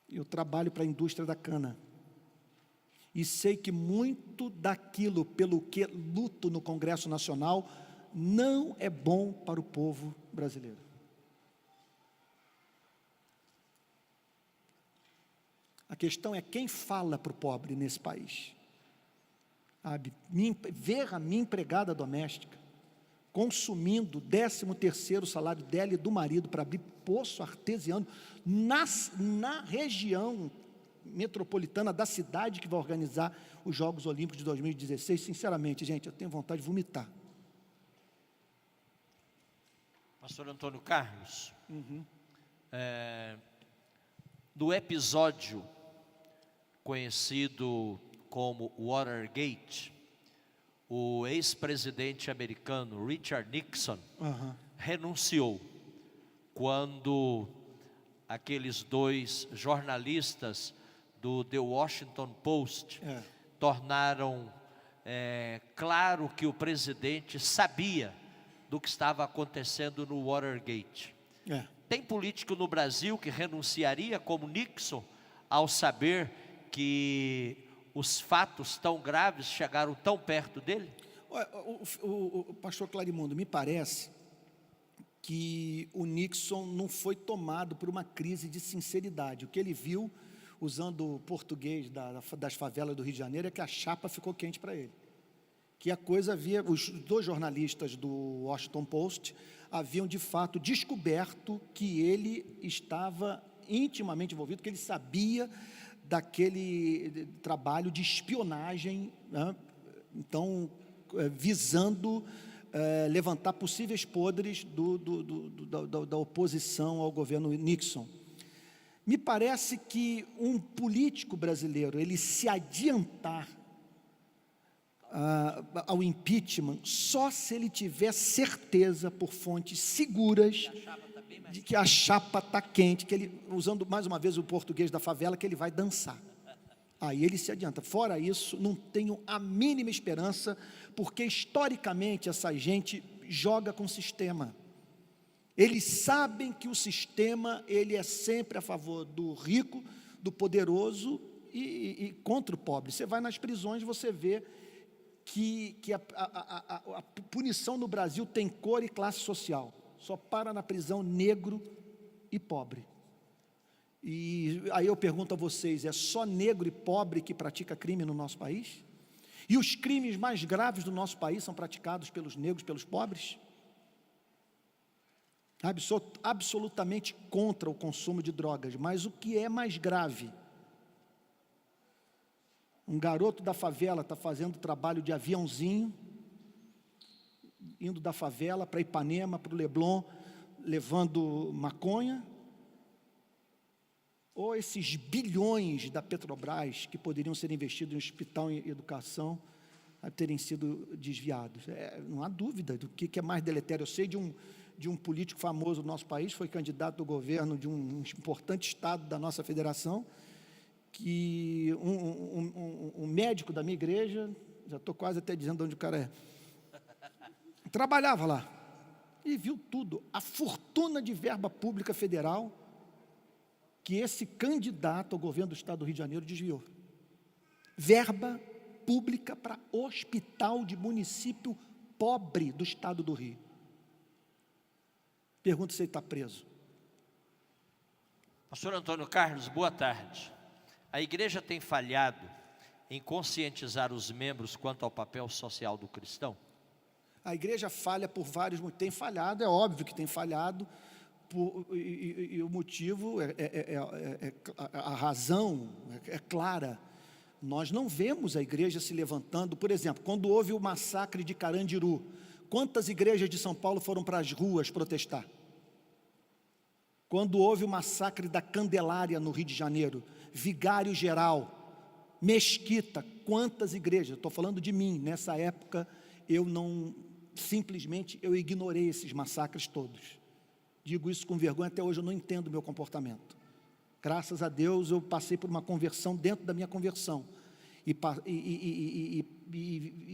Eu trabalho para a indústria da cana, e sei que muito daquilo pelo que luto no Congresso Nacional não é bom para o povo brasileiro. A questão é quem fala para o pobre nesse país. Ver a minha empregada doméstica consumindo o 13º salário dela e do marido para abrir poço artesiano na região metropolitana da cidade que vai organizar os Jogos Olímpicos de 2016, sinceramente, gente, eu tenho vontade de vomitar. Pastor Antônio Carlos, do episódio conhecido como Watergate, o ex-presidente americano Richard Nixon Aham. renunciou quando aqueles dois jornalistas do The Washington Post É. tornaram claro que o presidente sabia do que estava acontecendo no Watergate. É. Tem político no Brasil que renunciaria como Nixon ao saber que os fatos tão graves chegaram tão perto dele? O pastor Clarimundo, me parece que o Nixon não foi tomado por uma crise de sinceridade. O que ele viu, usando o português das favelas do Rio de Janeiro, é que a chapa ficou quente para ele. Que a coisa havia, os dois jornalistas do Washington Post haviam de fato descoberto que ele estava intimamente envolvido, que ele sabia daquele trabalho de espionagem, né? Então, visando levantar possíveis podres da oposição ao governo Nixon. Me parece que um político brasileiro, ele se adiantar ao impeachment só se ele tiver certeza por fontes seguras de que a chapa está quente, que ele, usando mais uma vez o português da favela, que ele vai dançar. Aí ele se adianta. Fora isso, não tenho a mínima esperança, porque historicamente essa gente joga com o sistema. Eles sabem que o sistema, ele é sempre a favor do rico, do poderoso e contra o pobre. Você vai nas prisões, você vê que a punição no Brasil tem cor e classe social. Só para na prisão negro e pobre. E aí eu pergunto a vocês, é só negro e pobre que pratica crime no nosso país? E os crimes mais graves do nosso país são praticados pelos negros, pelos pobres? Absolutamente contra o consumo de drogas, mas o que é mais grave? Um garoto da favela está fazendo trabalho de aviãozinho, indo da favela para Ipanema, para o Leblon, levando maconha, ou esses bilhões da Petrobras que poderiam ser investidos em hospital e educação terem sido desviados. Não há dúvida do que é mais deletério. Eu sei de um político famoso do nosso país, foi candidato do governo de um importante estado da nossa federação, que um médico da minha igreja, já estou quase até dizendo de onde o cara é, trabalhava lá e viu tudo, a fortuna de verba pública federal que esse candidato ao governo do estado do Rio de Janeiro desviou. Verba pública para hospital de município pobre do estado do Rio. Pergunta se ele está preso. Pastor Antônio Carlos, boa tarde. A igreja tem falhado em conscientizar os membros quanto ao papel social do cristão? A igreja falha por vários motivos. Tem falhado, é óbvio que tem falhado, e o motivo, a razão é clara. Nós não vemos a igreja se levantando. Por exemplo, quando houve o massacre de Carandiru, quantas igrejas de São Paulo foram para as ruas protestar? Quando houve o massacre da Candelária no Rio de Janeiro, Vigário Geral, Mesquita, quantas igrejas? Estou falando de mim, nessa época eu não, simplesmente eu ignorei esses massacres todos. Digo isso com vergonha, até hoje eu não entendo o meu comportamento. Graças a Deus eu passei por uma conversão dentro da minha conversão. E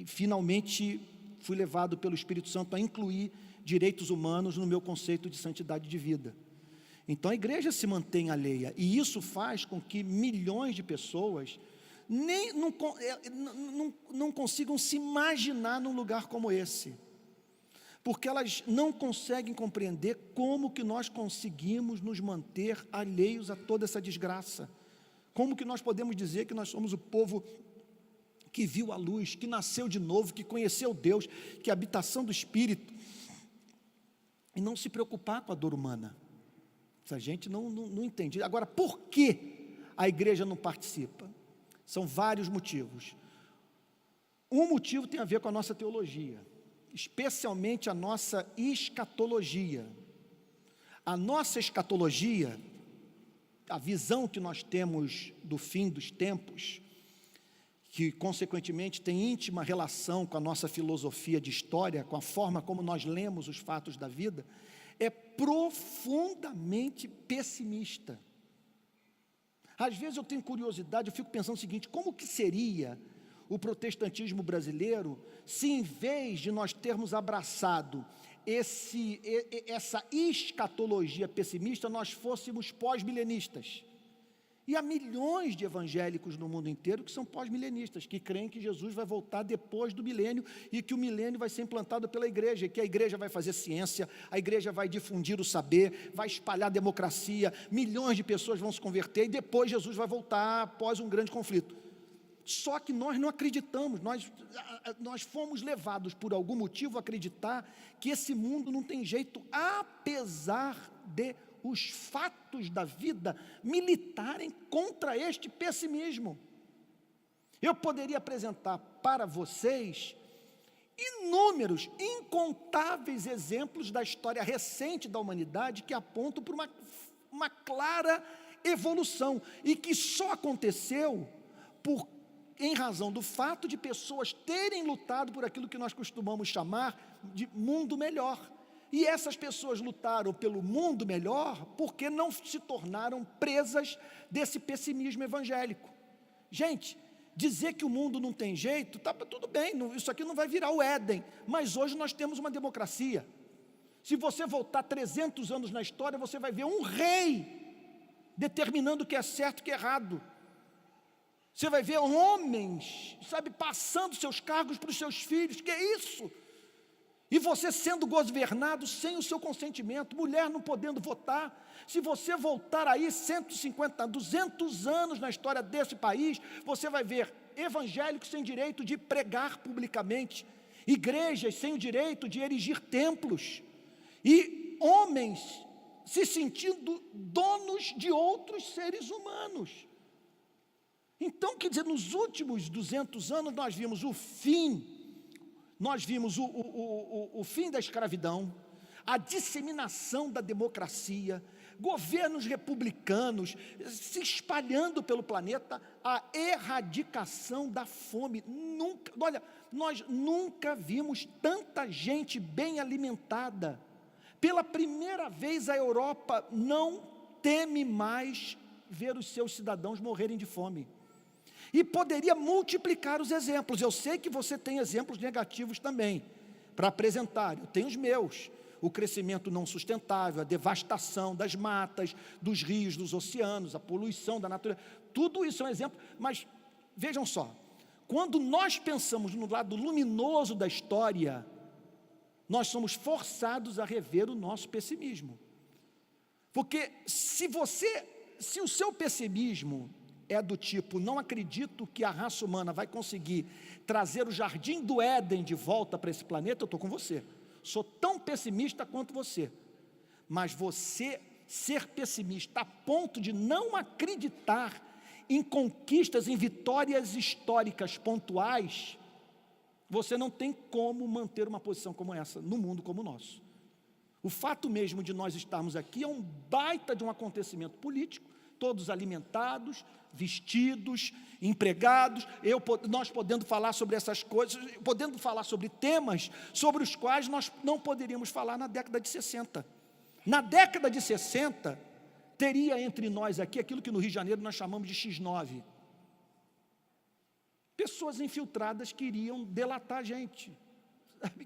finalmente fui levado pelo Espírito Santo a incluir direitos humanos no meu conceito de santidade de vida. Então a igreja se mantém alheia, e isso faz com que milhões de pessoas não consigam se imaginar num lugar como esse, porque elas não conseguem compreender como que nós conseguimos nos manter alheios a toda essa desgraça. Como que nós podemos dizer que nós somos o povo que viu a luz, que nasceu de novo, que conheceu Deus, que é a habitação do Espírito, e não se preocupar com a dor humana? Essa gente não entende. Agora, por que a igreja não participa? São vários motivos. Um motivo tem a ver com a nossa teologia, especialmente a nossa escatologia. A nossa escatologia, a visão que nós temos do fim dos tempos, que consequentemente tem íntima relação com a nossa filosofia de história, com a forma como nós lemos os fatos da vida, é profundamente pessimista. Às vezes eu tenho curiosidade, eu fico pensando o seguinte: como que seria o protestantismo brasileiro se, em vez de nós termos abraçado essa escatologia pessimista, nós fôssemos pós-milenistas? E há milhões de evangélicos no mundo inteiro que são pós-milenistas, que creem que Jesus vai voltar depois do milênio e que o milênio vai ser implantado pela igreja, e que a igreja vai fazer ciência, a igreja vai difundir o saber, vai espalhar a democracia, milhões de pessoas vão se converter e depois Jesus vai voltar após um grande conflito. Só que nós não acreditamos, nós fomos levados por algum motivo a acreditar que esse mundo não tem jeito, apesar de os fatos da vida militarem contra este pessimismo. Eu poderia apresentar para vocês inúmeros, incontáveis exemplos da história recente da humanidade que apontam para uma clara evolução, e que só aconteceu em razão do fato de pessoas terem lutado por aquilo que nós costumamos chamar de mundo melhor. E essas pessoas lutaram pelo mundo melhor porque não se tornaram presas desse pessimismo evangélico. Gente, dizer que o mundo não tem jeito, tá tudo bem, isso aqui não vai virar o Éden, mas hoje nós temos uma democracia. Se você voltar 300 anos na história, você vai ver um rei determinando o que é certo e o que é errado. Você vai ver homens, passando seus cargos para os seus filhos. Que é isso? E você sendo governado sem o seu consentimento, mulher não podendo votar. Se você voltar aí 150, 200 anos na história desse país, você vai ver evangélicos sem direito de pregar publicamente, igrejas sem o direito de erigir templos, e homens se sentindo donos de outros seres humanos. Então, quer dizer, nos últimos 200 anos nós vimos o fim. Nós vimos o fim da escravidão, a disseminação da democracia, governos republicanos se espalhando pelo planeta, a erradicação da fome. Nós nunca vimos tanta gente bem alimentada. Pela primeira vez a Europa não teme mais ver os seus cidadãos morrerem de fome. E poderia multiplicar os exemplos. Eu sei que você tem exemplos negativos também para apresentar. Eu tenho os meus: o crescimento não sustentável, a devastação das matas, dos rios, dos oceanos, a poluição da natureza. Tudo isso é um exemplo. Mas vejam só, quando nós pensamos no lado luminoso da história, nós somos forçados a rever o nosso pessimismo. Porque se o seu pessimismo é do tipo: não acredito que a raça humana vai conseguir trazer o jardim do Éden de volta para esse planeta, eu estou com você. Sou tão pessimista quanto você. Mas você ser pessimista a ponto de não acreditar em conquistas, em vitórias históricas pontuais, você não tem como manter uma posição como essa no mundo como o nosso. O fato mesmo de nós estarmos aqui é um baita de um acontecimento político, todos alimentados, vestidos, empregados, nós podendo falar sobre essas coisas, podendo falar sobre temas sobre os quais nós não poderíamos falar na década de 60. Na década de 60, teria entre nós aqui aquilo que no Rio de Janeiro nós chamamos de X9. Pessoas infiltradas que iriam delatar a gente,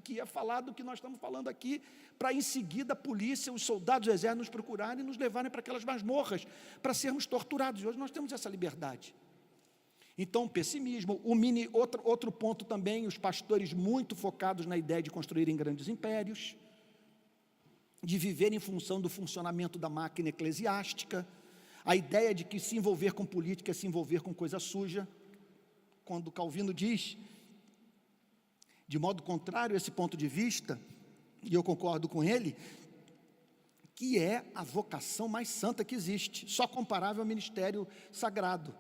que ia falar do que nós estamos falando aqui, para em seguida a polícia, os soldados do exército nos procurarem e nos levarem para aquelas masmorras, para sermos torturados. Hoje nós temos essa liberdade. Então, pessimismo. Outro ponto também, os pastores muito focados na ideia de construírem grandes impérios, de viver em função do funcionamento da máquina eclesiástica, a ideia de que se envolver com política é se envolver com coisa suja, quando Calvino diz, de modo contrário a esse ponto de vista, e eu concordo com ele, que é a vocação mais santa que existe, só comparável ao ministério sagrado,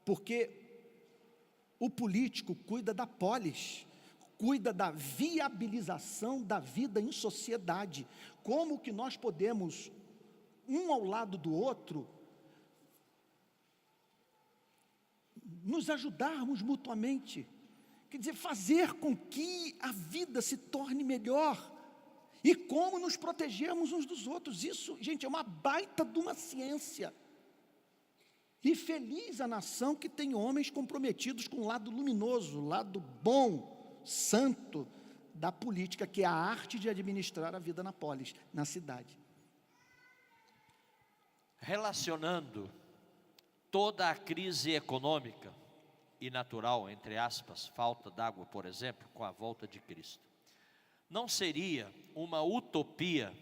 porque o político cuida da polis, cuida da viabilização da vida em sociedade. Como que nós podemos, um ao lado do outro, nos ajudarmos mutuamente, quer dizer, fazer com que a vida se torne melhor, e como nos protegermos uns dos outros. Isso, gente, é uma baita de uma ciência. E feliz a nação que tem homens comprometidos com o lado luminoso, o lado bom, santo da política, que é a arte de administrar a vida na polis, na cidade. Relacionando toda a crise econômica e natural, entre aspas, falta d'água, por exemplo, com a volta de Cristo, não seria uma utopia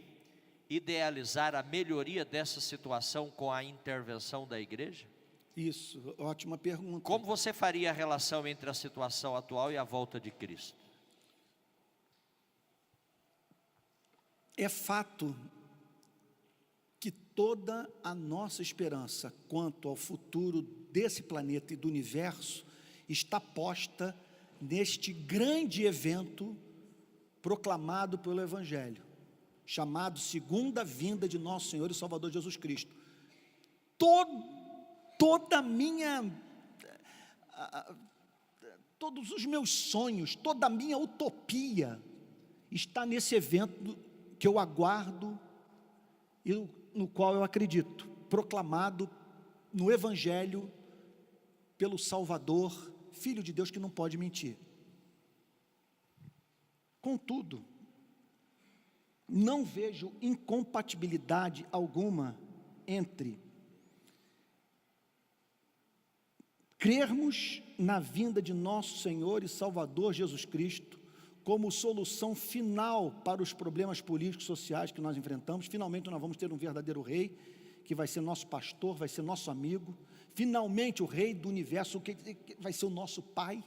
idealizar a melhoria dessa situação com a intervenção da igreja? Isso, ótima pergunta. Como você faria a relação entre a situação atual e a volta de Cristo? É fato que toda a nossa esperança quanto ao futuro desse planeta e do universo está posta neste grande evento proclamado pelo Evangelho, chamado Segunda Vinda de nosso Senhor e Salvador Jesus Cristo. Todos os meus sonhos, toda a minha utopia está nesse evento que eu aguardo e no qual eu acredito, proclamado no Evangelho pelo Salvador, Filho de Deus que não pode mentir. Contudo, não vejo incompatibilidade alguma entre crermos na vinda de nosso Senhor e Salvador Jesus Cristo como solução final para os problemas políticos e sociais que nós enfrentamos. Finalmente nós vamos ter um verdadeiro rei, que vai ser nosso pastor, vai ser nosso amigo. Finalmente o rei do universo, que vai ser o nosso pai.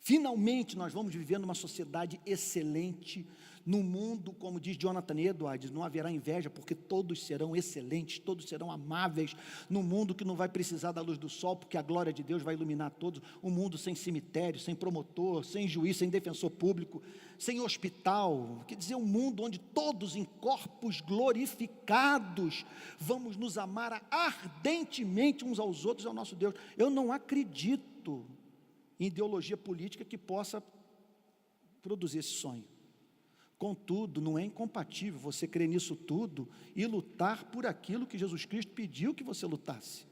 Finalmente nós vamos viver numa sociedade excelente, num mundo, como diz Jonathan Edwards, não haverá inveja, porque todos serão excelentes, todos serão amáveis, num mundo que não vai precisar da luz do sol, porque a glória de Deus vai iluminar todos, um mundo sem cemitério, sem promotor, sem juiz, sem defensor público, sem hospital, quer dizer, um mundo onde todos em corpos glorificados vamos nos amar ardentemente uns aos outros, ao nosso Deus. Eu não acredito em ideologia política que possa produzir esse sonho. Contudo, não é incompatível você crer nisso tudo e lutar por aquilo que Jesus Cristo pediu que você lutasse.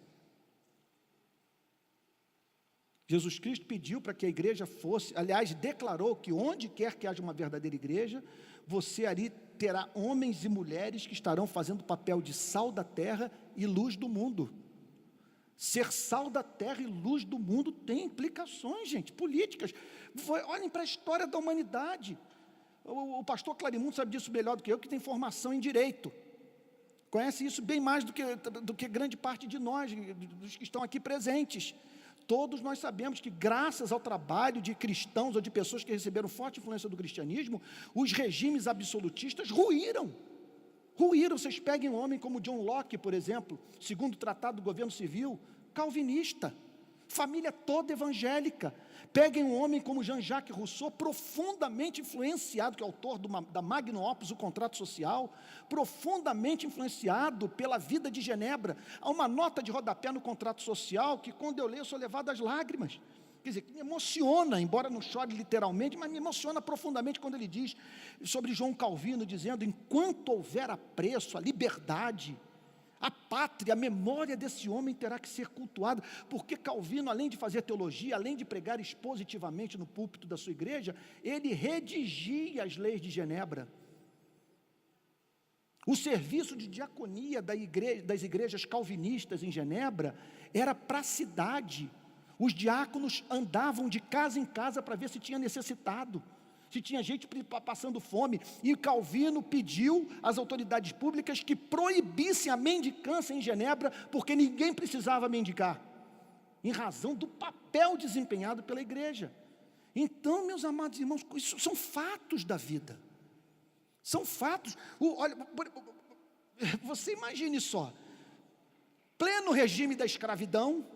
Jesus Cristo pediu para que a igreja fosse, aliás, declarou que onde quer que haja uma verdadeira igreja, você ali terá homens e mulheres que estarão fazendo o papel de sal da terra e luz do mundo. Ser sal da terra e luz do mundo tem implicações, gente, políticas. Olhem para a história da humanidade. O pastor Clarimundo sabe disso melhor do que eu, que tem formação em direito. Conhece isso bem mais do que grande parte de nós, dos que estão aqui presentes. Todos nós sabemos que graças ao trabalho de cristãos ou de pessoas que receberam forte influência do cristianismo, os regimes absolutistas ruíram. Vocês peguem um homem como John Locke, por exemplo, segundo o Tratado do Governo Civil, calvinista, família toda evangélica. Peguem um homem como Jean-Jacques Rousseau, profundamente influenciado, que é autor da Magnum Opus, o Contrato Social, profundamente influenciado pela vida de Genebra. Há uma nota de rodapé no Contrato Social, que quando eu leio eu sou levado às lágrimas. Quer dizer, me emociona, embora não chore literalmente, mas me emociona profundamente quando ele diz sobre João Calvino, dizendo: enquanto houver apreço, a liberdade, a pátria, a memória desse homem terá que ser cultuada, porque Calvino, além de fazer teologia, além de pregar expositivamente no púlpito da sua igreja, ele redigia as leis de Genebra. O serviço de diaconia das igrejas calvinistas em Genebra era para a cidade. Os diáconos andavam de casa em casa para ver se tinha necessitado, se tinha gente passando fome, e Calvino pediu às autoridades públicas que proibissem a mendicância em Genebra, porque ninguém precisava mendigar, em razão do papel desempenhado pela igreja. Então, meus amados irmãos, isso são fatos da vida, são fatos. Olha, você imagine só, pleno regime da escravidão,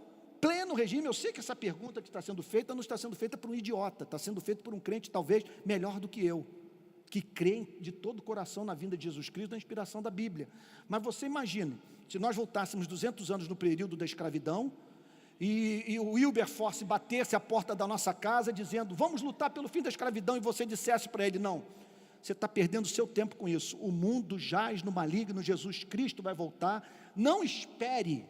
pleno regime. Eu sei que essa pergunta que está sendo feita não está sendo feita por um idiota, está sendo feita por um crente talvez melhor do que eu, que crê de todo o coração na vinda de Jesus Cristo, na inspiração da Bíblia. Mas você imagine, se nós voltássemos 200 anos no período da escravidão, e o Wilberforce batesse a porta da nossa casa dizendo, vamos lutar pelo fim da escravidão, e você dissesse para ele, não, você está perdendo seu tempo com isso, o mundo jaz no maligno, Jesus Cristo vai voltar, não espere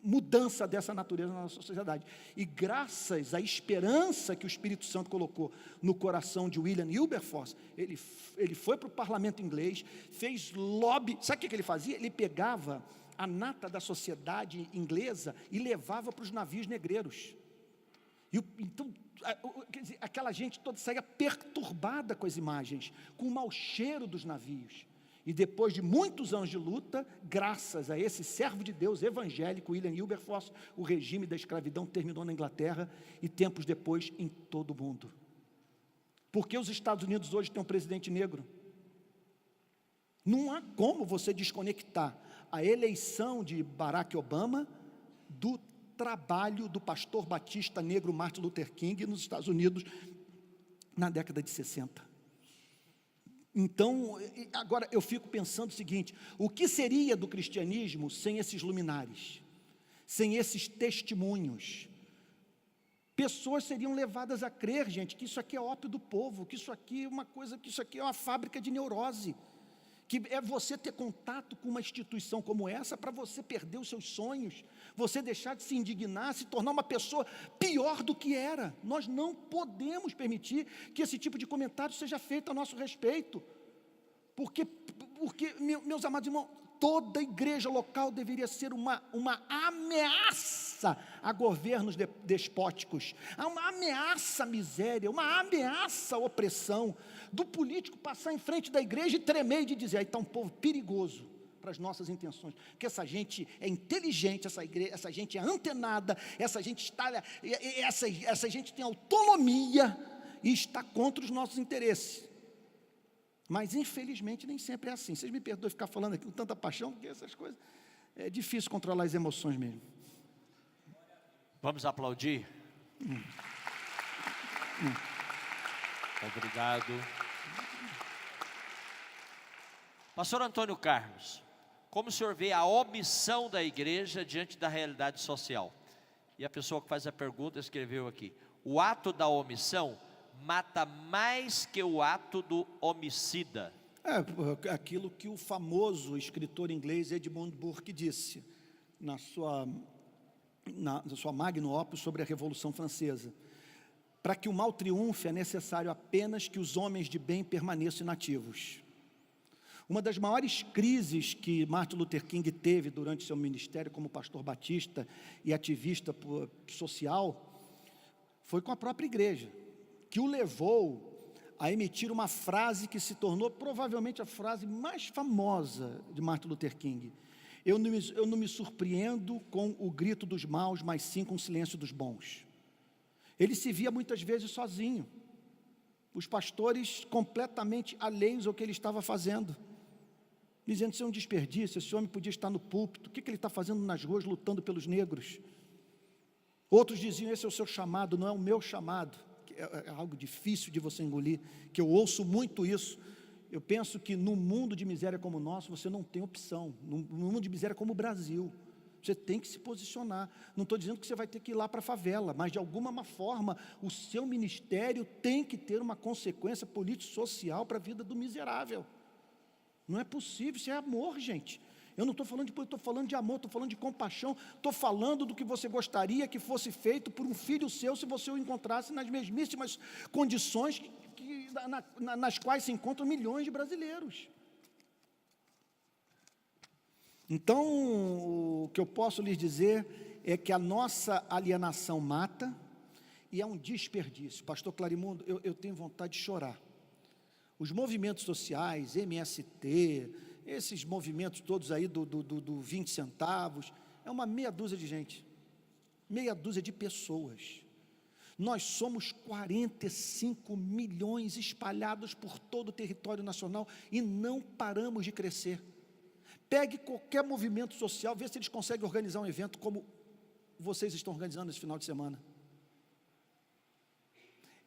mudança dessa natureza na nossa sociedade. E graças à esperança que o Espírito Santo colocou no coração de William Wilberforce, ele foi para o parlamento inglês, fez lobby. Sabe o que ele fazia? Ele pegava a nata da sociedade inglesa e levava para os navios negreiros. Então, aquela gente toda saía perturbada com as imagens, com o mau cheiro dos navios. E depois de muitos anos de luta, graças a esse servo de Deus evangélico, William Wilberforce, o regime da escravidão terminou na Inglaterra e tempos depois em todo o mundo. Por que os Estados Unidos hoje têm um presidente negro? Não há como você desconectar a eleição de Barack Obama do trabalho do pastor batista negro Martin Luther King nos Estados Unidos na década de 60. Então, agora eu fico pensando o seguinte, o que seria do cristianismo sem esses luminares, sem esses testemunhos? Pessoas seriam levadas a crer, gente, que isso aqui é ópio do povo, que isso aqui é uma coisa, que isso aqui é uma fábrica de neurose, que é você ter contato com uma instituição como essa para você perder os seus sonhos, você deixar de se indignar, se tornar uma pessoa pior do que era. Nós não podemos permitir que esse tipo de comentário seja feito a nosso respeito, porque meus amados irmãos, toda igreja local deveria ser uma ameaça a governos despóticos, uma ameaça à miséria, uma ameaça à opressão, do político passar em frente da igreja e tremer e de dizer, aí está um povo perigoso para as nossas intenções, porque essa gente é inteligente, essa gente é antenada, essa gente tem autonomia e está contra os nossos interesses. Mas infelizmente nem sempre é assim. Vocês me perdoem ficar falando aqui com tanta paixão, porque essas coisas é difícil controlar as emoções mesmo. Vamos aplaudir? Obrigado. Pastor Antônio Carlos, como o senhor vê a omissão da igreja diante da realidade social? E a pessoa que faz a pergunta escreveu aqui, o ato da omissão mata mais que o ato do homicida. É aquilo que o famoso escritor inglês Edmund Burke disse na sua Magnum Opus sobre a Revolução Francesa. Para que o mal triunfe é necessário apenas que os homens de bem permaneçam inativos. Uma das maiores crises que Martin Luther King teve durante seu ministério como pastor batista e ativista social foi com a própria igreja, que o levou a emitir uma frase que se tornou provavelmente a frase mais famosa de Martin Luther King. Eu não me surpreendo com o grito dos maus, mas sim com o silêncio dos bons. Ele se via muitas vezes sozinho, os pastores completamente alheios ao que ele estava fazendo, dizendo, isso é um desperdício, esse homem podia estar no púlpito, o que ele está fazendo nas ruas lutando pelos negros? Outros diziam, esse é o seu chamado, não é o meu chamado, é algo difícil de você engolir, que eu ouço muito isso. Eu penso que num mundo de miséria como o nosso, você não tem opção, num mundo de miséria como o Brasil, você tem que se posicionar. Não estou dizendo que você vai ter que ir lá para a favela, mas de alguma forma, o seu ministério tem que ter uma consequência político-social para a vida do miserável. Não é possível, isso é amor, gente. Eu não estou falando estou falando de amor, estou falando de compaixão, estou falando do que você gostaria que fosse feito por um filho seu, se você o encontrasse nas mesmíssimas condições nas quais se encontram milhões de brasileiros. Então, o que eu posso lhes dizer é que a nossa alienação mata e é um desperdício. Pastor Clarimundo, eu tenho vontade de chorar. Os movimentos sociais, MST, esses movimentos todos aí do 20 centavos, é uma meia dúzia de gente, meia dúzia de pessoas. Nós somos 45 milhões espalhados por todo o território nacional e não paramos de crescer. Pegue qualquer movimento social, vê se eles conseguem organizar um evento como vocês estão organizando esse final de semana.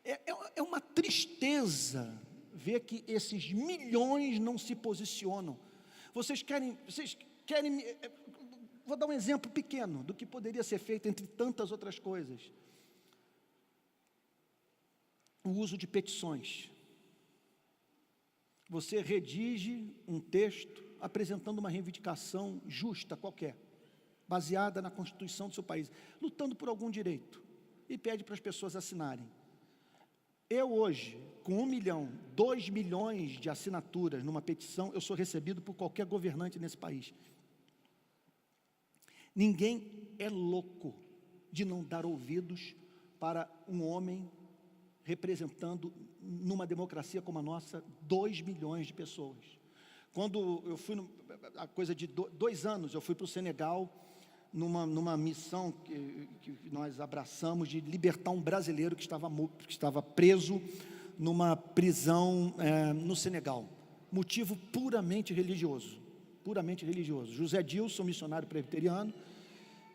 É uma tristeza ver que esses milhões não se posicionam. Vocês querem vou dar um exemplo pequeno do que poderia ser feito entre tantas outras coisas. O uso de petições. Você redige um texto apresentando uma reivindicação justa qualquer, baseada na Constituição do seu país, lutando por algum direito, e pede para as pessoas assinarem. Eu hoje, com 1 milhão, 2 milhões de assinaturas numa petição, eu sou recebido por qualquer governante nesse país. Ninguém é louco de não dar ouvidos para um homem representando, numa democracia como a nossa, 2 milhões de pessoas. Quando eu fui, a coisa de 2 anos, eu fui para o Senegal, numa missão que nós abraçamos de libertar um brasileiro que estava preso numa prisão no Senegal. Motivo puramente religioso. José Dilson, missionário presbiteriano,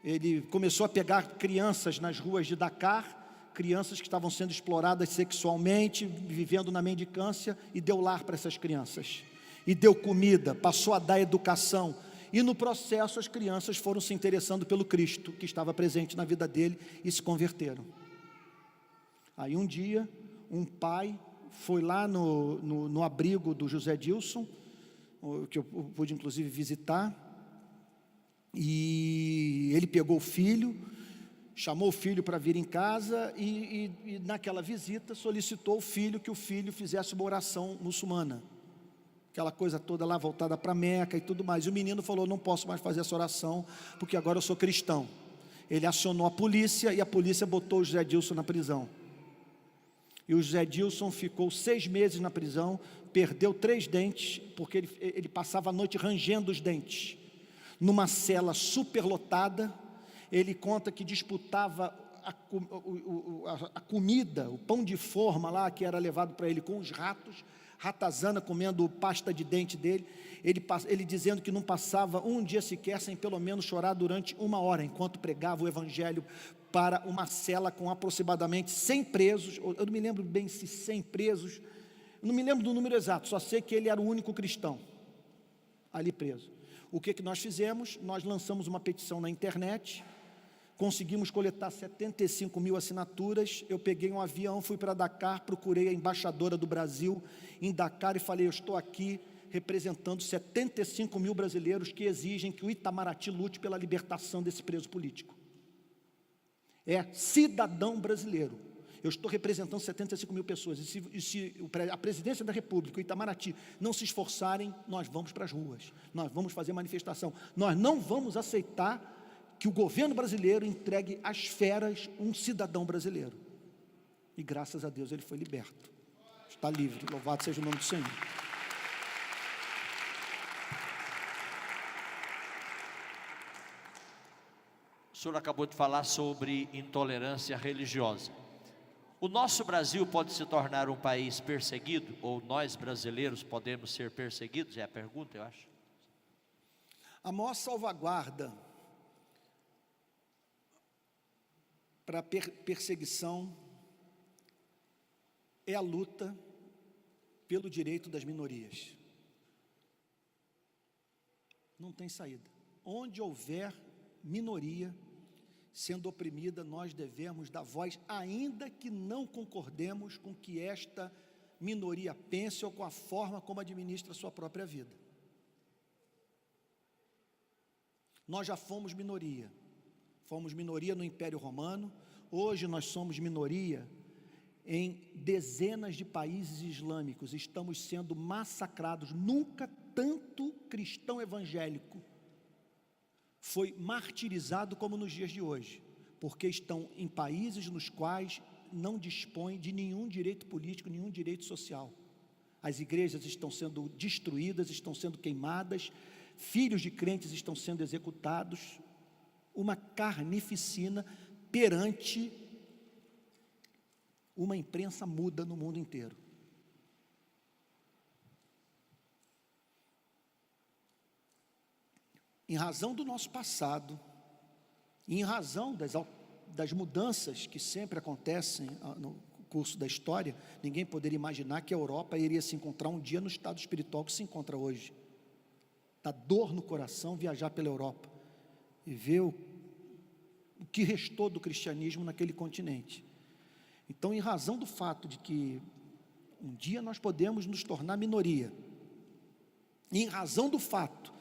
ele começou a pegar crianças nas ruas de Dakar, crianças que estavam sendo exploradas sexualmente, vivendo na mendicância, e deu lar para essas crianças, e deu comida, passou a dar educação, e no processo as crianças foram se interessando pelo Cristo, que estava presente na vida dele, e se converteram. Aí um dia, um pai foi lá no abrigo do José Dilson, que eu pude inclusive visitar, e ele pegou o filho, chamou o filho para vir em casa, e naquela visita solicitou que o filho fizesse uma oração muçulmana, aquela coisa toda lá voltada para Meca e tudo mais. E o menino falou: não posso mais fazer essa oração, porque agora eu sou cristão. Ele acionou a polícia, e a polícia botou o José Dilson na prisão. E o José Dilson ficou 6 meses na prisão, perdeu 3 dentes, porque ele passava a noite rangendo os dentes, numa cela superlotada. Ele conta que disputava a comida, o pão de forma lá, que era levado para ele com os ratos, ratazana comendo pasta de dente dele, ele dizendo que não passava um dia sequer sem pelo menos chorar durante 1 hora, enquanto pregava o evangelho para uma cela com aproximadamente 100 presos, eu não me lembro bem se 100 presos, não me lembro do número exato, só sei que ele era o único cristão ali preso. O que nós fizemos? Nós lançamos uma petição na internet, conseguimos coletar 75 mil assinaturas. Eu peguei um avião, fui para Dakar, procurei a embaixadora do Brasil em Dakar e falei: eu estou aqui representando 75 mil brasileiros que exigem que o Itamaraty lute pela libertação desse preso político. É cidadão brasileiro. Eu estou representando 75 mil pessoas, e se a presidência da República, o Itamaraty, não se esforçarem, nós vamos para as ruas, nós vamos fazer manifestação, nós não vamos aceitar que o governo brasileiro entregue às feras um cidadão brasileiro. E graças a Deus ele foi liberto, está livre, louvado seja o nome do Senhor. O senhor acabou de falar sobre intolerância religiosa. O nosso Brasil pode se tornar um país perseguido, ou nós brasileiros podemos ser perseguidos? É a pergunta, eu acho. A maior salvaguarda para perseguição é a luta pelo direito das minorias. Não tem saída. Onde houver minoria sendo oprimida, nós devemos dar voz, ainda que não concordemos com que esta minoria pense ou com a forma como administra a sua própria vida. Nós já fomos minoria no Império Romano, hoje nós somos minoria em dezenas de países islâmicos, estamos sendo massacrados. Nunca tanto cristão evangélico foi martirizado como nos dias de hoje, porque estão em países nos quais não dispõem de nenhum direito político, nenhum direito social. As igrejas estão sendo destruídas, estão sendo queimadas, filhos de crentes estão sendo executados, uma carnificina perante uma imprensa muda no mundo inteiro. Em razão do nosso passado, em razão das mudanças que sempre acontecem no curso da história, ninguém poderia imaginar que a Europa iria se encontrar um dia no estado espiritual que se encontra hoje. Dá dor no coração viajar pela Europa e ver o que restou do cristianismo naquele continente. Então, em razão do fato de que um dia nós podemos nos tornar minoria, em razão do fato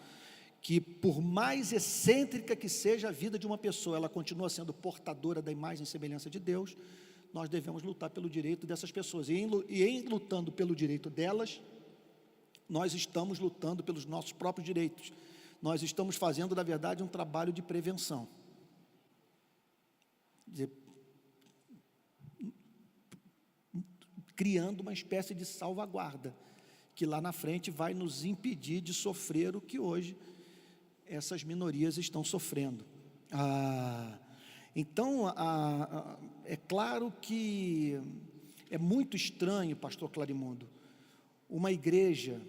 que, por mais excêntrica que seja a vida de uma pessoa, ela continua sendo portadora da imagem e semelhança de Deus, nós devemos lutar pelo direito dessas pessoas, e em lutando pelo direito delas, nós estamos lutando pelos nossos próprios direitos, nós estamos fazendo, na verdade, um trabalho de prevenção, criando uma espécie de salvaguarda, que lá na frente vai nos impedir de sofrer o que hoje essas minorias estão sofrendo. Então, é claro que é muito estranho, pastor Clarimundo, uma igreja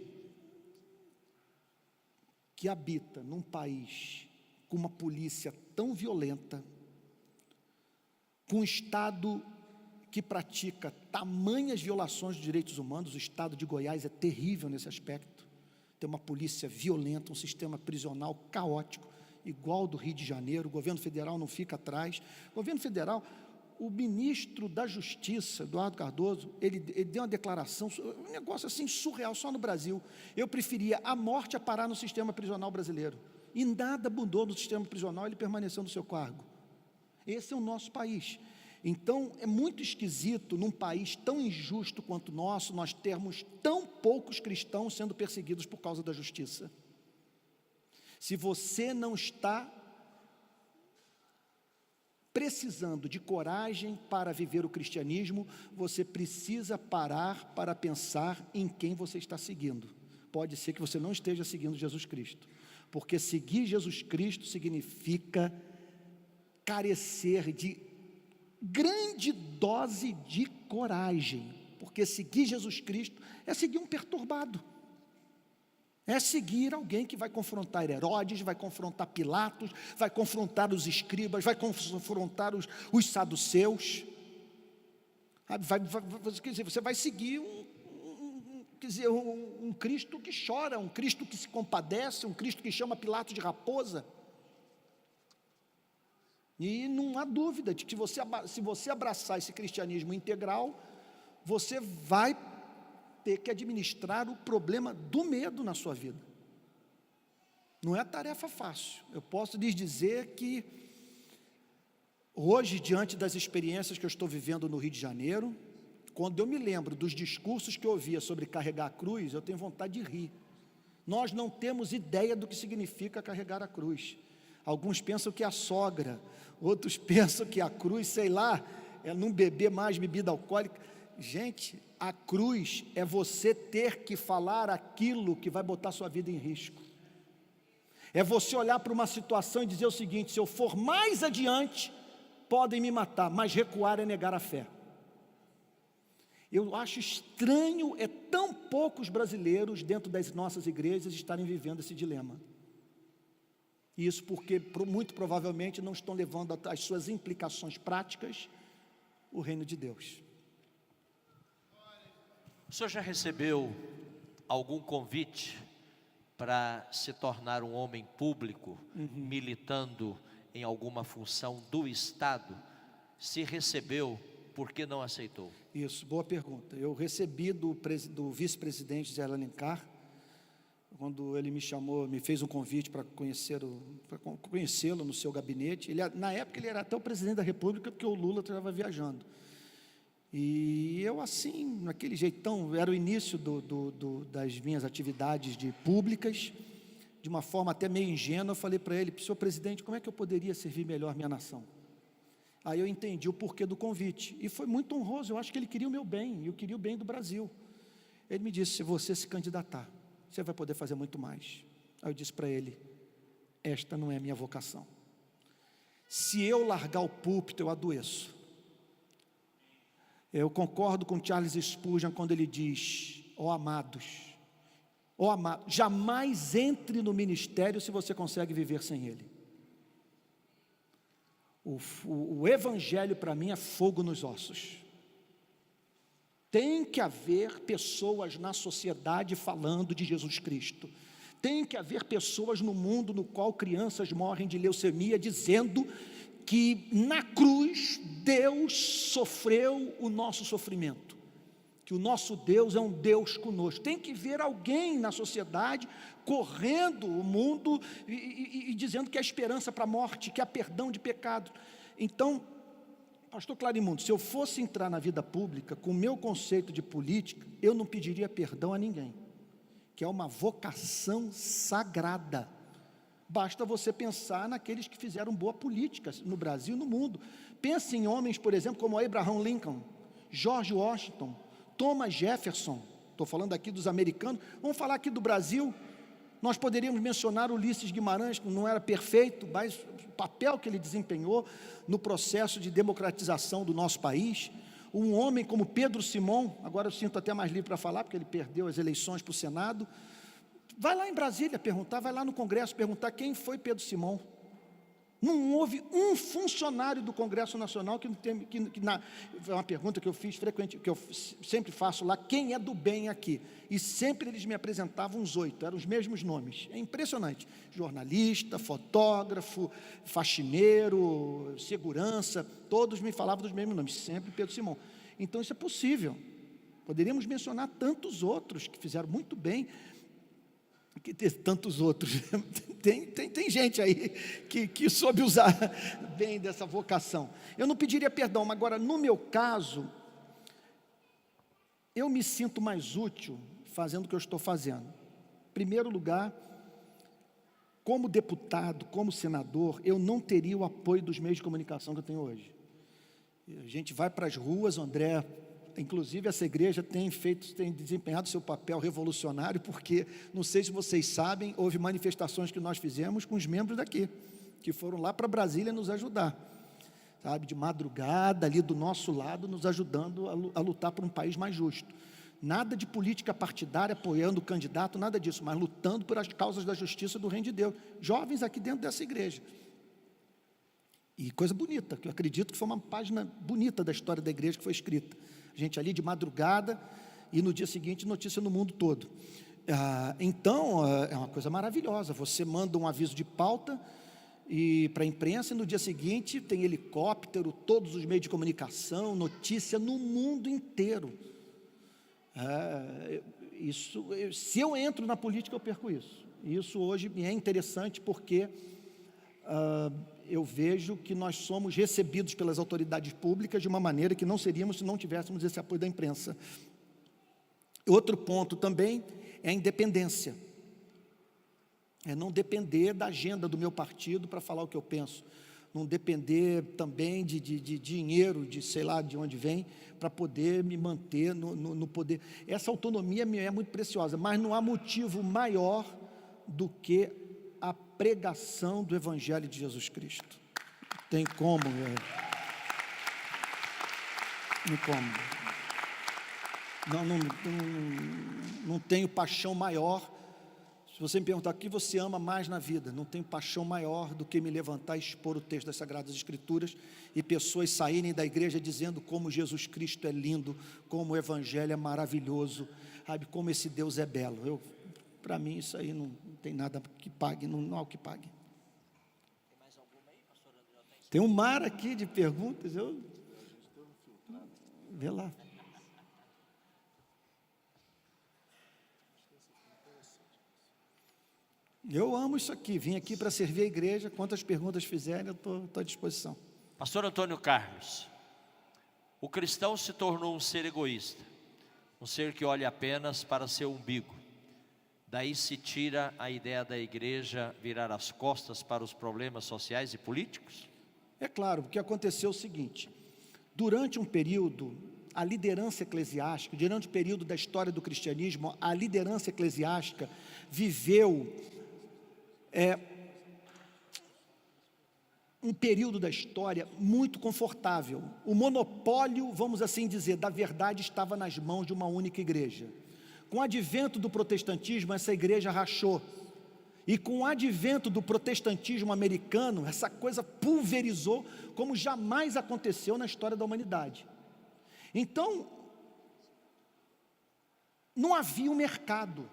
que habita num país com uma polícia tão violenta, com um Estado que pratica tamanhas violações de direitos humanos. O Estado de Goiás é terrível nesse aspecto, tem uma polícia violenta, um sistema prisional caótico, igual ao do Rio de Janeiro. O governo federal não fica atrás. O governo federal, o ministro da Justiça, Eduardo Cardoso, ele deu uma declaração, um negócio assim surreal, só no Brasil: eu preferia a morte a parar no sistema prisional brasileiro. E nada mudou no sistema prisional, ele permaneceu no seu cargo. Esse é o nosso país. Então, é muito esquisito, num país tão injusto quanto o nosso, nós termos tão poucos cristãos sendo perseguidos por causa da justiça. Se você não está precisando de coragem para viver o cristianismo, você precisa parar para pensar em quem você está seguindo. Pode ser que você não esteja seguindo Jesus Cristo, porque seguir Jesus Cristo significa carecer de grande dose de coragem, porque seguir Jesus Cristo é seguir um perturbado, é seguir alguém que vai confrontar Herodes, vai confrontar Pilatos, vai confrontar os escribas, vai confrontar os saduceus, quer dizer, você vai seguir um Cristo que chora, um Cristo que se compadece, um Cristo que chama Pilatos de raposa. E não há dúvida de que se você abraçar esse cristianismo integral, você vai ter que administrar o problema do medo na sua vida. Não é tarefa fácil. Eu posso lhes dizer que hoje, diante das experiências que eu estou vivendo no Rio de Janeiro, quando eu me lembro dos discursos que eu ouvia sobre carregar a cruz, eu tenho vontade de rir. Nós não temos ideia do que significa carregar a cruz. Alguns pensam que é a sogra, outros pensam que a cruz, sei lá, é não beber mais bebida alcoólica. Gente, a cruz é você ter que falar aquilo que vai botar sua vida em risco. É você olhar para uma situação e dizer o seguinte: se eu for mais adiante, podem me matar, mas recuar é negar a fé. Eu acho estranho, é tão poucos brasileiros dentro das nossas igrejas estarem vivendo esse dilema. Isso porque, muito provavelmente, não estão levando às suas implicações práticas o reino de Deus. O senhor já recebeu algum convite para se tornar um homem público, militando em alguma função do Estado? Se recebeu, por que não aceitou? Isso, boa pergunta. Eu recebi do vice-presidente Zé Alencar, quando ele me chamou, me fez um convite para conhecê-lo no seu gabinete. Na época ele era até o presidente da República, porque o Lula estava viajando. E eu assim, naquele jeitão, era o início das minhas atividades públicas, de uma forma até meio ingênua, eu falei para ele: senhor presidente, como é que eu poderia servir melhor minha nação? Aí eu entendi o porquê do convite, e foi muito honroso. Eu acho que ele queria o meu bem, e eu queria o bem do Brasil. Ele me disse: se você se candidatar, você vai poder fazer muito mais. Aí eu disse para ele: esta não é a minha vocação. Se eu largar o púlpito, eu adoeço. Eu concordo com Charles Spurgeon quando ele diz: ó amados, jamais entre no ministério se você consegue viver sem ele. O evangelho para mim é fogo nos ossos. Tem que haver pessoas na sociedade falando de Jesus Cristo. Tem que haver pessoas no mundo no qual crianças morrem de leucemia, dizendo que na cruz Deus sofreu o nosso sofrimento, que o nosso Deus é um Deus conosco. Tem que ver alguém na sociedade correndo o mundo e dizendo que há esperança para a morte, que há perdão de pecado. Então, pastor Clarimundo, se eu fosse entrar na vida pública com o meu conceito de política, eu não pediria perdão a ninguém, que é uma vocação sagrada. Basta você pensar naqueles que fizeram boa política no Brasil e no mundo. Pense em homens, por exemplo, como Abraham Lincoln, George Washington, Thomas Jefferson. Estou falando aqui dos americanos. Vamos falar aqui do Brasil. Nós poderíamos mencionar Ulisses Guimarães, que não era perfeito, mas o papel que ele desempenhou no processo de democratização do nosso país. Um homem como Pedro Simão, agora eu sinto até mais livre para falar, porque ele perdeu as eleições para o Senado. Vai lá em Brasília perguntar, vai lá no Congresso perguntar quem foi Pedro Simão. Não houve um funcionário do Congresso Nacional é uma pergunta que eu fiz frequente, que eu sempre faço lá, quem é do bem aqui? E sempre eles me apresentavam uns 8, eram os mesmos nomes. É impressionante. Jornalista, fotógrafo, faxineiro, segurança, todos me falavam dos mesmos nomes, sempre Pedro Simão. Então isso é possível. Poderíamos mencionar tantos outros que fizeram muito bem, que ter tantos outros, tem gente aí que soube usar bem dessa vocação. Eu não pediria perdão, mas agora no meu caso, eu me sinto mais útil fazendo o que eu estou fazendo. Em primeiro lugar, como deputado, como senador, eu não teria o apoio dos meios de comunicação que eu tenho hoje. A gente vai para as ruas, o André, inclusive essa igreja tem desempenhado seu papel revolucionário, porque, não sei se vocês sabem, houve manifestações que nós fizemos com os membros daqui, que foram lá para Brasília nos ajudar, sabe, de madrugada, ali do nosso lado, nos ajudando a lutar por um país mais justo. Nada de política partidária, apoiando o candidato, nada disso, mas lutando por as causas da justiça do reino de Deus. Jovens aqui dentro dessa igreja. E coisa bonita, que eu acredito que foi uma página bonita da história da igreja que foi escrita. Gente ali de madrugada e no dia seguinte notícia no mundo todo. Então, é uma coisa maravilhosa. Você manda um aviso de pauta para a imprensa e no dia seguinte tem helicóptero, todos os meios de comunicação, notícia no mundo inteiro. Se eu entro na política, eu perco isso. Isso hoje me é interessante porque eu vejo que nós somos recebidos pelas autoridades públicas de uma maneira que não seríamos se não tivéssemos esse apoio da imprensa. Outro ponto também é a independência. É não depender da agenda do meu partido para falar o que eu penso. Não depender também de dinheiro, de sei lá de onde vem, para poder me manter no poder. Essa autonomia me é muito preciosa, mas não há motivo maior do que a pregação do Evangelho de Jesus Cristo. Tem como, não como. Não tenho paixão maior. Se você me perguntar o que você ama mais na vida, não tenho paixão maior do que me levantar e expor o texto das Sagradas Escrituras e pessoas saírem da igreja dizendo como Jesus Cristo é lindo, como o Evangelho é maravilhoso, sabe, como esse Deus é belo. Para mim isso aí não tem nada que pague, não há o que pague. Tem mais alguma aí, pastor André? Tem um mar aqui de perguntas, vê lá. Eu amo isso aqui, vim aqui para servir a igreja, quantas perguntas fizerem, eu estou à disposição. Pastor Antônio Carlos, o cristão se tornou um ser egoísta, um ser que olha apenas para seu umbigo. Daí se tira a ideia da igreja virar as costas para os problemas sociais e políticos? É claro, o que aconteceu é o seguinte, durante um período, a liderança eclesiástica, durante o período da história do cristianismo, a liderança eclesiástica viveu um período da história muito confortável. O monopólio, vamos assim dizer, da verdade estava nas mãos de uma única igreja. Com o advento do protestantismo, essa igreja rachou. E com o advento do protestantismo americano, essa coisa pulverizou como jamais aconteceu na história da humanidade. Então, não havia um mercado.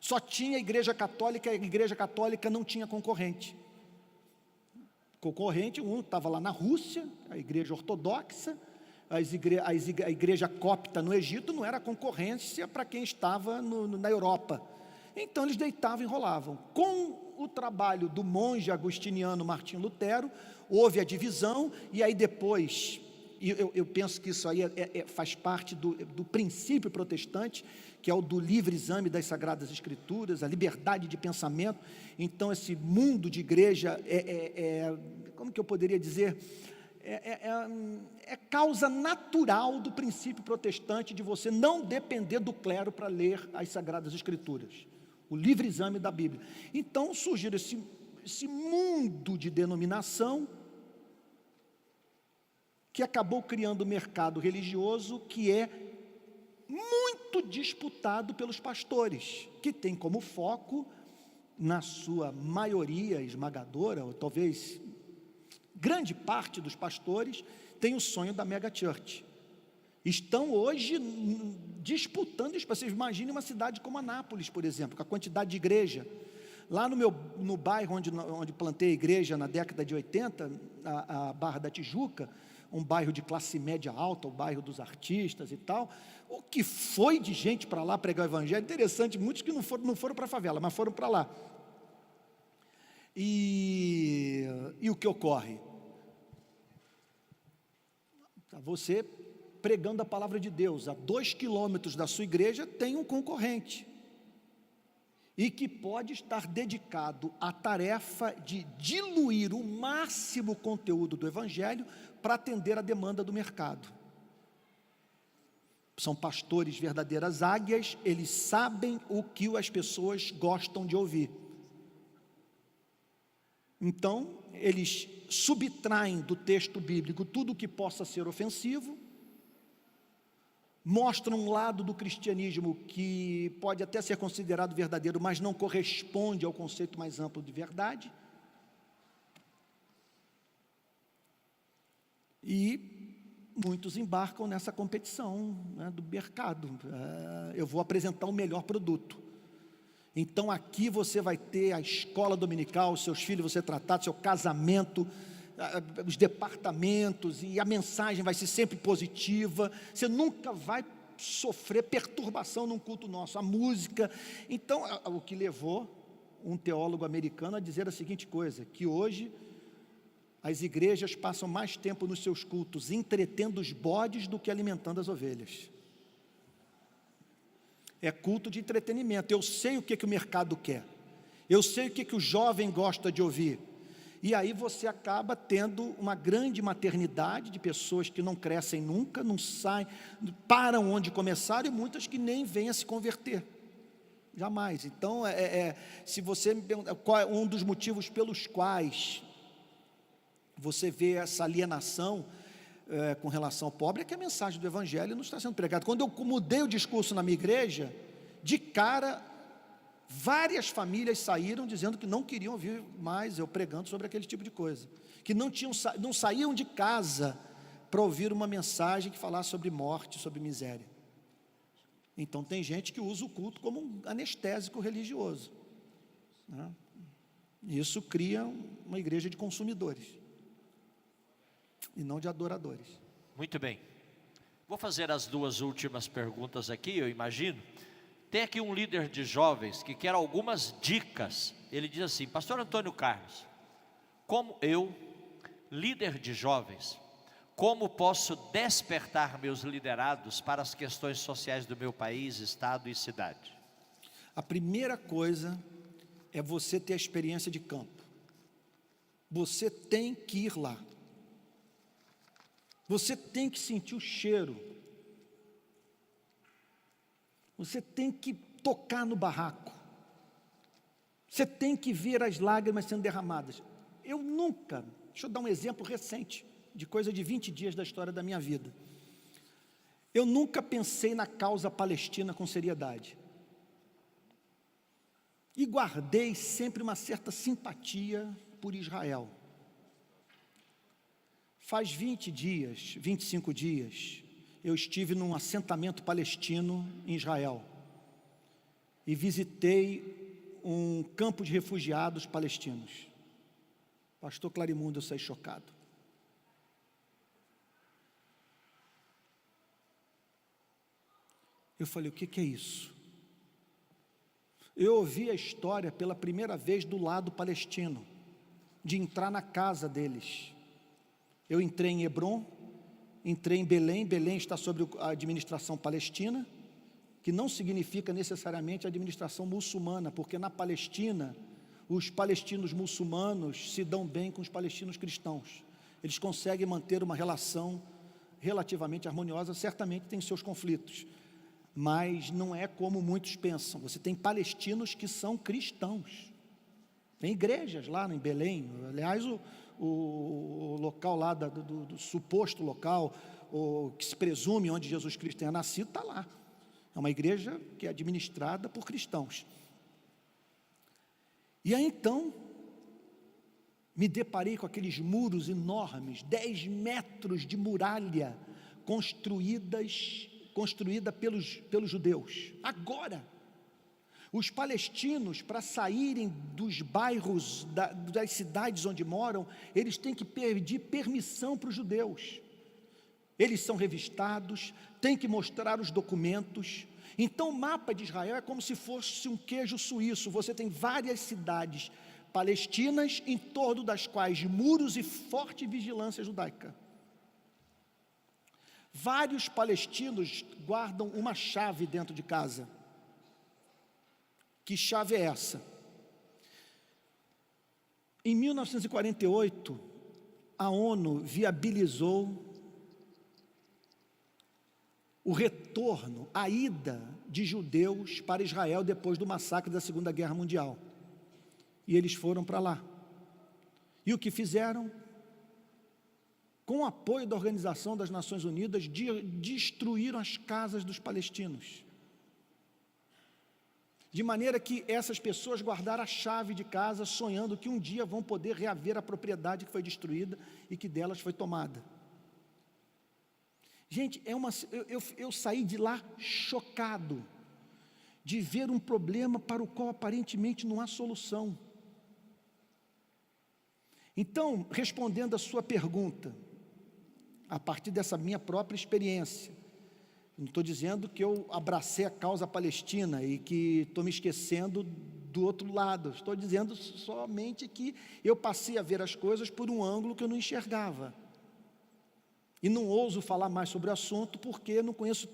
Só tinha a Igreja Católica não tinha concorrente. Concorrente, um estava lá na Rússia, a Igreja Ortodoxa, a Igreja Copta no Egito não era concorrência para quem estava na Europa. Então eles deitavam e enrolavam. Com o trabalho do monge agostiniano Martim Lutero, houve a divisão, e aí depois, eu penso que isso aí faz parte do princípio protestante, que é o do livre exame das Sagradas Escrituras, a liberdade de pensamento. Então esse mundo de igreja como que eu poderia dizer, é causa natural do princípio protestante de você não depender do clero para ler as Sagradas Escrituras, o livre exame da Bíblia. Então surgiu esse mundo de denominação que acabou criando um mercado religioso que é muito disputado pelos pastores, que tem como foco, na sua maioria esmagadora, ou talvez grande parte dos pastores, tem o sonho da mega church. Estão hoje disputando isso. Vocês imaginem uma cidade como Anápolis, por exemplo, com a quantidade de igreja. Lá no bairro onde plantei a igreja na década de 80, a Barra da Tijuca, um bairro de classe média alta, o bairro dos artistas e tal, o que foi de gente para lá pregar o evangelho, interessante, muitos que não foram para a favela, mas foram para lá. E o que ocorre? Você pregando a palavra de Deus, a 2 quilômetros da sua igreja tem um concorrente, e que pode estar dedicado à tarefa de diluir o máximo conteúdo do evangelho para atender a demanda do mercado. São pastores verdadeiras águias, eles sabem o que as pessoas gostam de ouvir. Então, eles subtraem do texto bíblico tudo o que possa ser ofensivo, mostram um lado do cristianismo que pode até ser considerado verdadeiro, mas não corresponde ao conceito mais amplo de verdade. E muitos embarcam nessa competição, né, do mercado. Eu vou apresentar o melhor produto. Então aqui você vai ter a escola dominical, os seus filhos vão ser tratados, seu casamento, os departamentos, e a mensagem vai ser sempre positiva. Você nunca vai sofrer perturbação num culto nosso. A música. Então, o que levou um teólogo americano a dizer a seguinte coisa, que hoje as igrejas passam mais tempo nos seus cultos entretendo os bodes do que alimentando as ovelhas. É culto de entretenimento. Eu sei o que o mercado quer, eu sei o que o jovem gosta de ouvir, e aí você acaba tendo uma grande maternidade de pessoas que não crescem nunca, não saem, param onde começaram, e muitas que nem vêm a se converter, jamais. Então, se você me pergunta qual é um dos motivos pelos quais você vê essa alienação com relação ao pobre, é que a mensagem do evangelho não está sendo pregada. Quando eu mudei o discurso na minha igreja, de cara, várias famílias saíram dizendo que não queriam ouvir mais eu pregando sobre aquele tipo de coisa, que não saíam de casa para ouvir uma mensagem que falasse sobre morte, sobre miséria. Então tem gente que usa o culto como um anestésico religioso, né? Isso cria uma igreja de consumidores e não de adoradores. Muito bem. Vou fazer as 2 últimas perguntas aqui, eu imagino. Tem aqui um líder de jovens que quer algumas dicas. Ele diz assim: Pastor Antônio Carlos, como eu, líder de jovens, como posso despertar meus liderados para as questões sociais do meu país, estado e cidade? A primeira coisa é você ter a experiência de campo. Você tem que ir lá. Você tem que sentir o cheiro. Você tem que tocar no barraco. Você tem que ver as lágrimas sendo derramadas. Deixa eu dar um exemplo recente, de coisa de 20 dias da história da minha vida. Eu nunca pensei na causa palestina com seriedade. E guardei sempre uma certa simpatia por Israel. Faz 20 dias, 25 dias, eu estive num assentamento palestino em Israel. e visitei um campo de refugiados palestinos. Pastor Clarimundo, eu saí chocado. Eu falei, o que é isso? Eu ouvi a história pela primeira vez do lado palestino, de entrar na casa deles. Eu entrei em Hebron, entrei em Belém. Belém está sob a administração palestina, que não significa necessariamente a administração muçulmana, porque na Palestina, os palestinos muçulmanos se dão bem com os palestinos cristãos. Eles conseguem manter uma relação relativamente harmoniosa, certamente tem seus conflitos, mas não é como muitos pensam. Você tem palestinos que são cristãos, tem igrejas lá em Belém. Aliás, o local lá do suposto local, o que se presume onde Jesus Cristo tenha nascido, está lá. É uma igreja que é administrada por cristãos. E aí então, me deparei com aqueles muros enormes, 10 metros de muralha, construída pelos judeus. Agora, os palestinos, para saírem dos bairros, das cidades onde moram, eles têm que pedir permissão para os judeus. Eles são revistados, têm que mostrar os documentos. Então o mapa de Israel é como se fosse um queijo suíço. Você tem várias cidades palestinas, em torno das quais muros e forte vigilância judaica. Vários palestinos guardam uma chave dentro de casa. Que chave é essa? Em 1948, a ONU viabilizou o retorno, a ida de judeus para Israel depois do massacre da Segunda Guerra Mundial. E eles foram para lá. E o que fizeram? Com o apoio da Organização das Nações Unidas, destruíram as casas dos palestinos. De maneira que essas pessoas guardaram a chave de casa, sonhando que um dia vão poder reaver a propriedade que foi destruída e que delas foi tomada. Gente, eu saí de lá chocado, de ver um problema para o qual aparentemente não há solução. Então, respondendo a sua pergunta, a partir dessa minha própria experiência, não estou dizendo que eu abracei a causa palestina e que estou me esquecendo do outro lado, estou dizendo somente que eu passei a ver as coisas por um ângulo que eu não enxergava. E não ouso falar mais sobre o assunto porque não conheço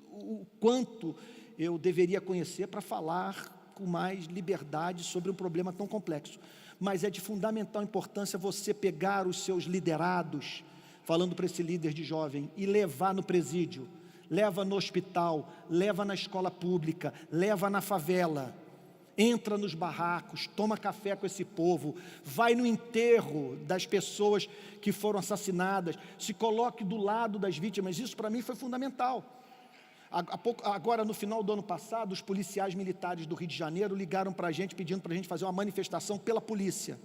o quanto eu deveria conhecer para falar com mais liberdade sobre um problema tão complexo. Mas é de fundamental importância você pegar os seus liderados, falando para esse líder de jovem, e levar no presídio, leva no hospital, leva na escola pública, leva na favela, entra nos barracos, toma café com esse povo, vai no enterro das pessoas que foram assassinadas, se coloque do lado das vítimas. Isso para mim foi fundamental. Agora, no final do ano passado, os policiais militares do Rio de Janeiro ligaram para a gente, pedindo para a gente fazer uma manifestação pela polícia.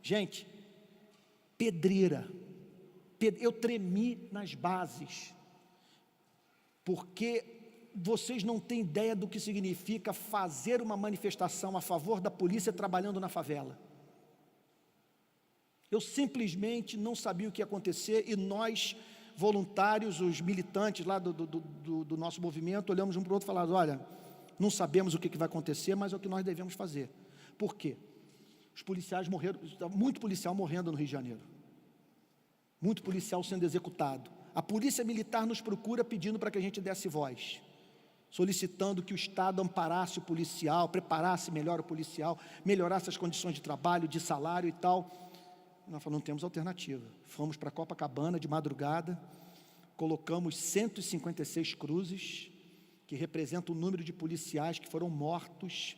Gente, pedreira, eu tremi nas bases, porque vocês não têm ideia do que significa fazer uma manifestação a favor da polícia trabalhando na favela. Eu simplesmente não sabia o que ia acontecer e nós, voluntários, os militantes lá do nosso movimento, olhamos um para o outro e falamos, olha, não sabemos o que vai acontecer, mas é o que nós devemos fazer. Por quê? Os policiais morreram, muito policial morrendo no Rio de Janeiro. Muito policial sendo executado. A polícia militar nos procura pedindo para que a gente desse voz, solicitando que o Estado amparasse o policial, preparasse melhor o policial, melhorasse as condições de trabalho, de salário e tal. Nós falamos, não temos alternativa. Fomos para Copacabana de madrugada, colocamos 156 cruzes, que representam o número de policiais que foram mortos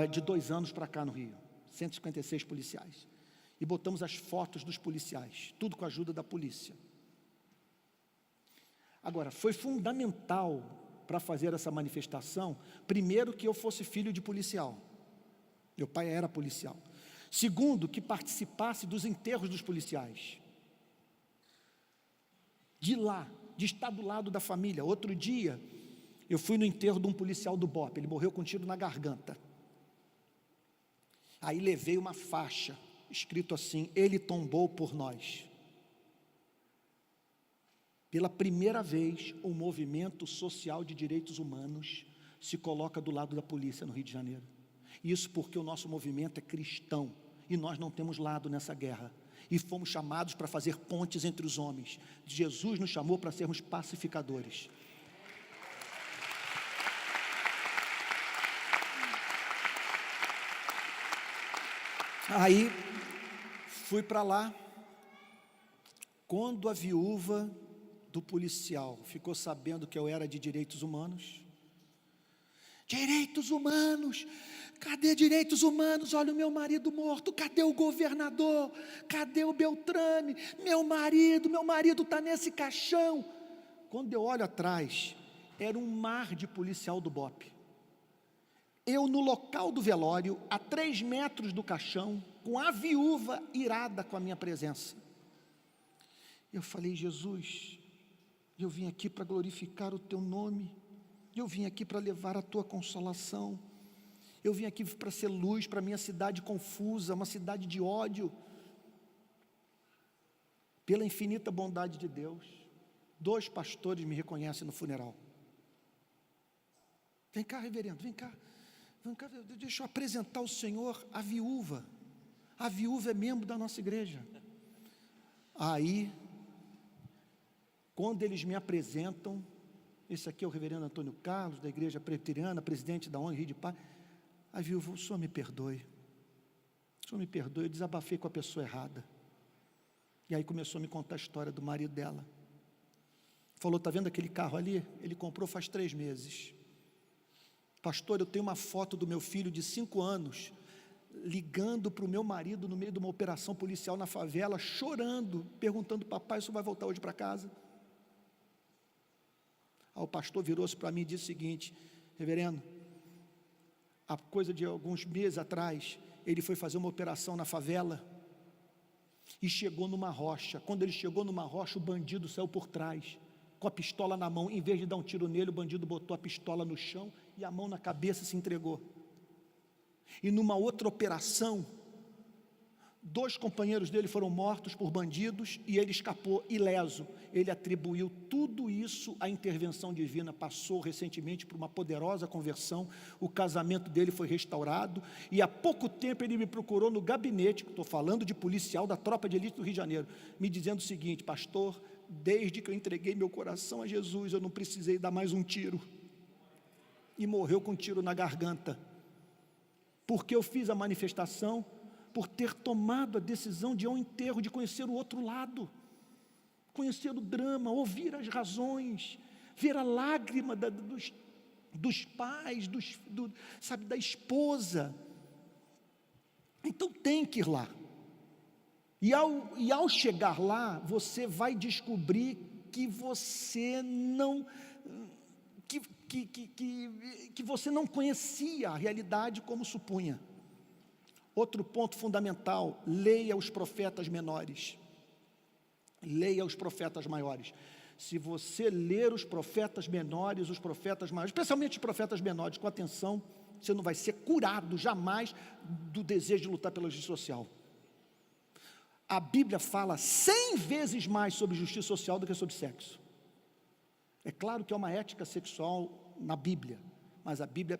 de 2 anos para cá no Rio. 156 policiais. E botamos as fotos dos policiais, tudo com a ajuda da polícia. Agora, foi fundamental para fazer essa manifestação, primeiro, que eu fosse filho de policial. Meu pai era policial. Segundo, que participasse dos enterros dos policiais. De lá, de estar do lado da família. Outro dia, Eu fui no enterro de um policial do BOPE, ele morreu com um tiro na garganta. Aí levei uma faixa, escrito assim: ele tombou por nós. Pela primeira vez, o movimento social de direitos humanos se coloca do lado da polícia no Rio de Janeiro. Isso porque o nosso movimento é cristão, e nós não temos lado nessa guerra. E fomos chamados para fazer pontes entre os homens. Jesus nos chamou para sermos pacificadores. Aí, fui para lá. Quando a viúva do policial ficou sabendo que eu era de direitos humanos: direitos humanos, cadê direitos humanos? Olha o meu marido morto, cadê o governador? Cadê o Beltrame? Meu marido está nesse caixão. Quando eu olho atrás, era um mar de policial do BOPE. Eu no local do velório, a 3 metros do caixão, com a viúva irada com a minha presença. Eu falei: Jesus, eu vim aqui para glorificar o teu nome, eu vim aqui para levar a tua consolação, eu vim aqui para ser luz para a minha cidade confusa, uma cidade de ódio. Pela infinita bondade de Deus, 2 pastores me reconhecem no funeral. Vem cá, reverendo, vem cá, deixa eu apresentar ao Senhor a viúva. A viúva é membro da nossa igreja. Aí, quando eles me apresentam, esse aqui é o reverendo Antônio Carlos, da igreja presbiteriana, presidente da ONG Rio de Paz. A viúva: o senhor me perdoe, eu desabafei com a pessoa errada. E aí começou a me contar a história do marido dela. Falou: está vendo aquele carro ali? Ele comprou faz 3 meses. Pastor, eu tenho uma foto do meu filho de 5 anos, ligando para o meu marido no meio de uma operação policial na favela, chorando, perguntando: papai, o senhor vai voltar hoje para casa? Aí o pastor virou-se para mim e disse o seguinte: reverendo, há coisa de alguns meses atrás, ele foi fazer uma operação na favela e chegou numa rocha. Quando ele chegou numa rocha, o bandido saiu por trás, com a pistola na mão. Em vez de dar um tiro nele, o bandido botou a pistola no chão e a mão na cabeça e se entregou. E numa outra operação, 2 companheiros dele foram mortos por bandidos e ele escapou ileso. Ele atribuiu tudo isso à intervenção divina. Passou recentemente por uma poderosa conversão, o casamento dele foi restaurado, e há pouco tempo ele me procurou no gabinete, estou falando de policial da tropa de elite do Rio de Janeiro, me dizendo o seguinte: pastor, desde que eu entreguei meu coração a Jesus, eu não precisei dar mais um tiro. E morreu com um tiro na garganta, porque eu fiz a manifestação, por ter tomado a decisão de ir ao enterro, de conhecer o outro lado, conhecer o drama, ouvir as razões, ver a lágrima dos pais, sabe, da esposa. Então tem que ir lá. E ao chegar lá, você vai descobrir que você não... que você não conhecia a realidade como supunha. Outro ponto fundamental: leia os profetas menores, leia os profetas maiores. Se você ler os profetas menores, os profetas maiores, especialmente os profetas menores, com atenção, você não vai ser curado jamais do desejo de lutar pela justiça social. A Bíblia fala 100 vezes mais sobre justiça social do que sobre sexo. É claro que é uma ética sexual na Bíblia, mas a Bíblia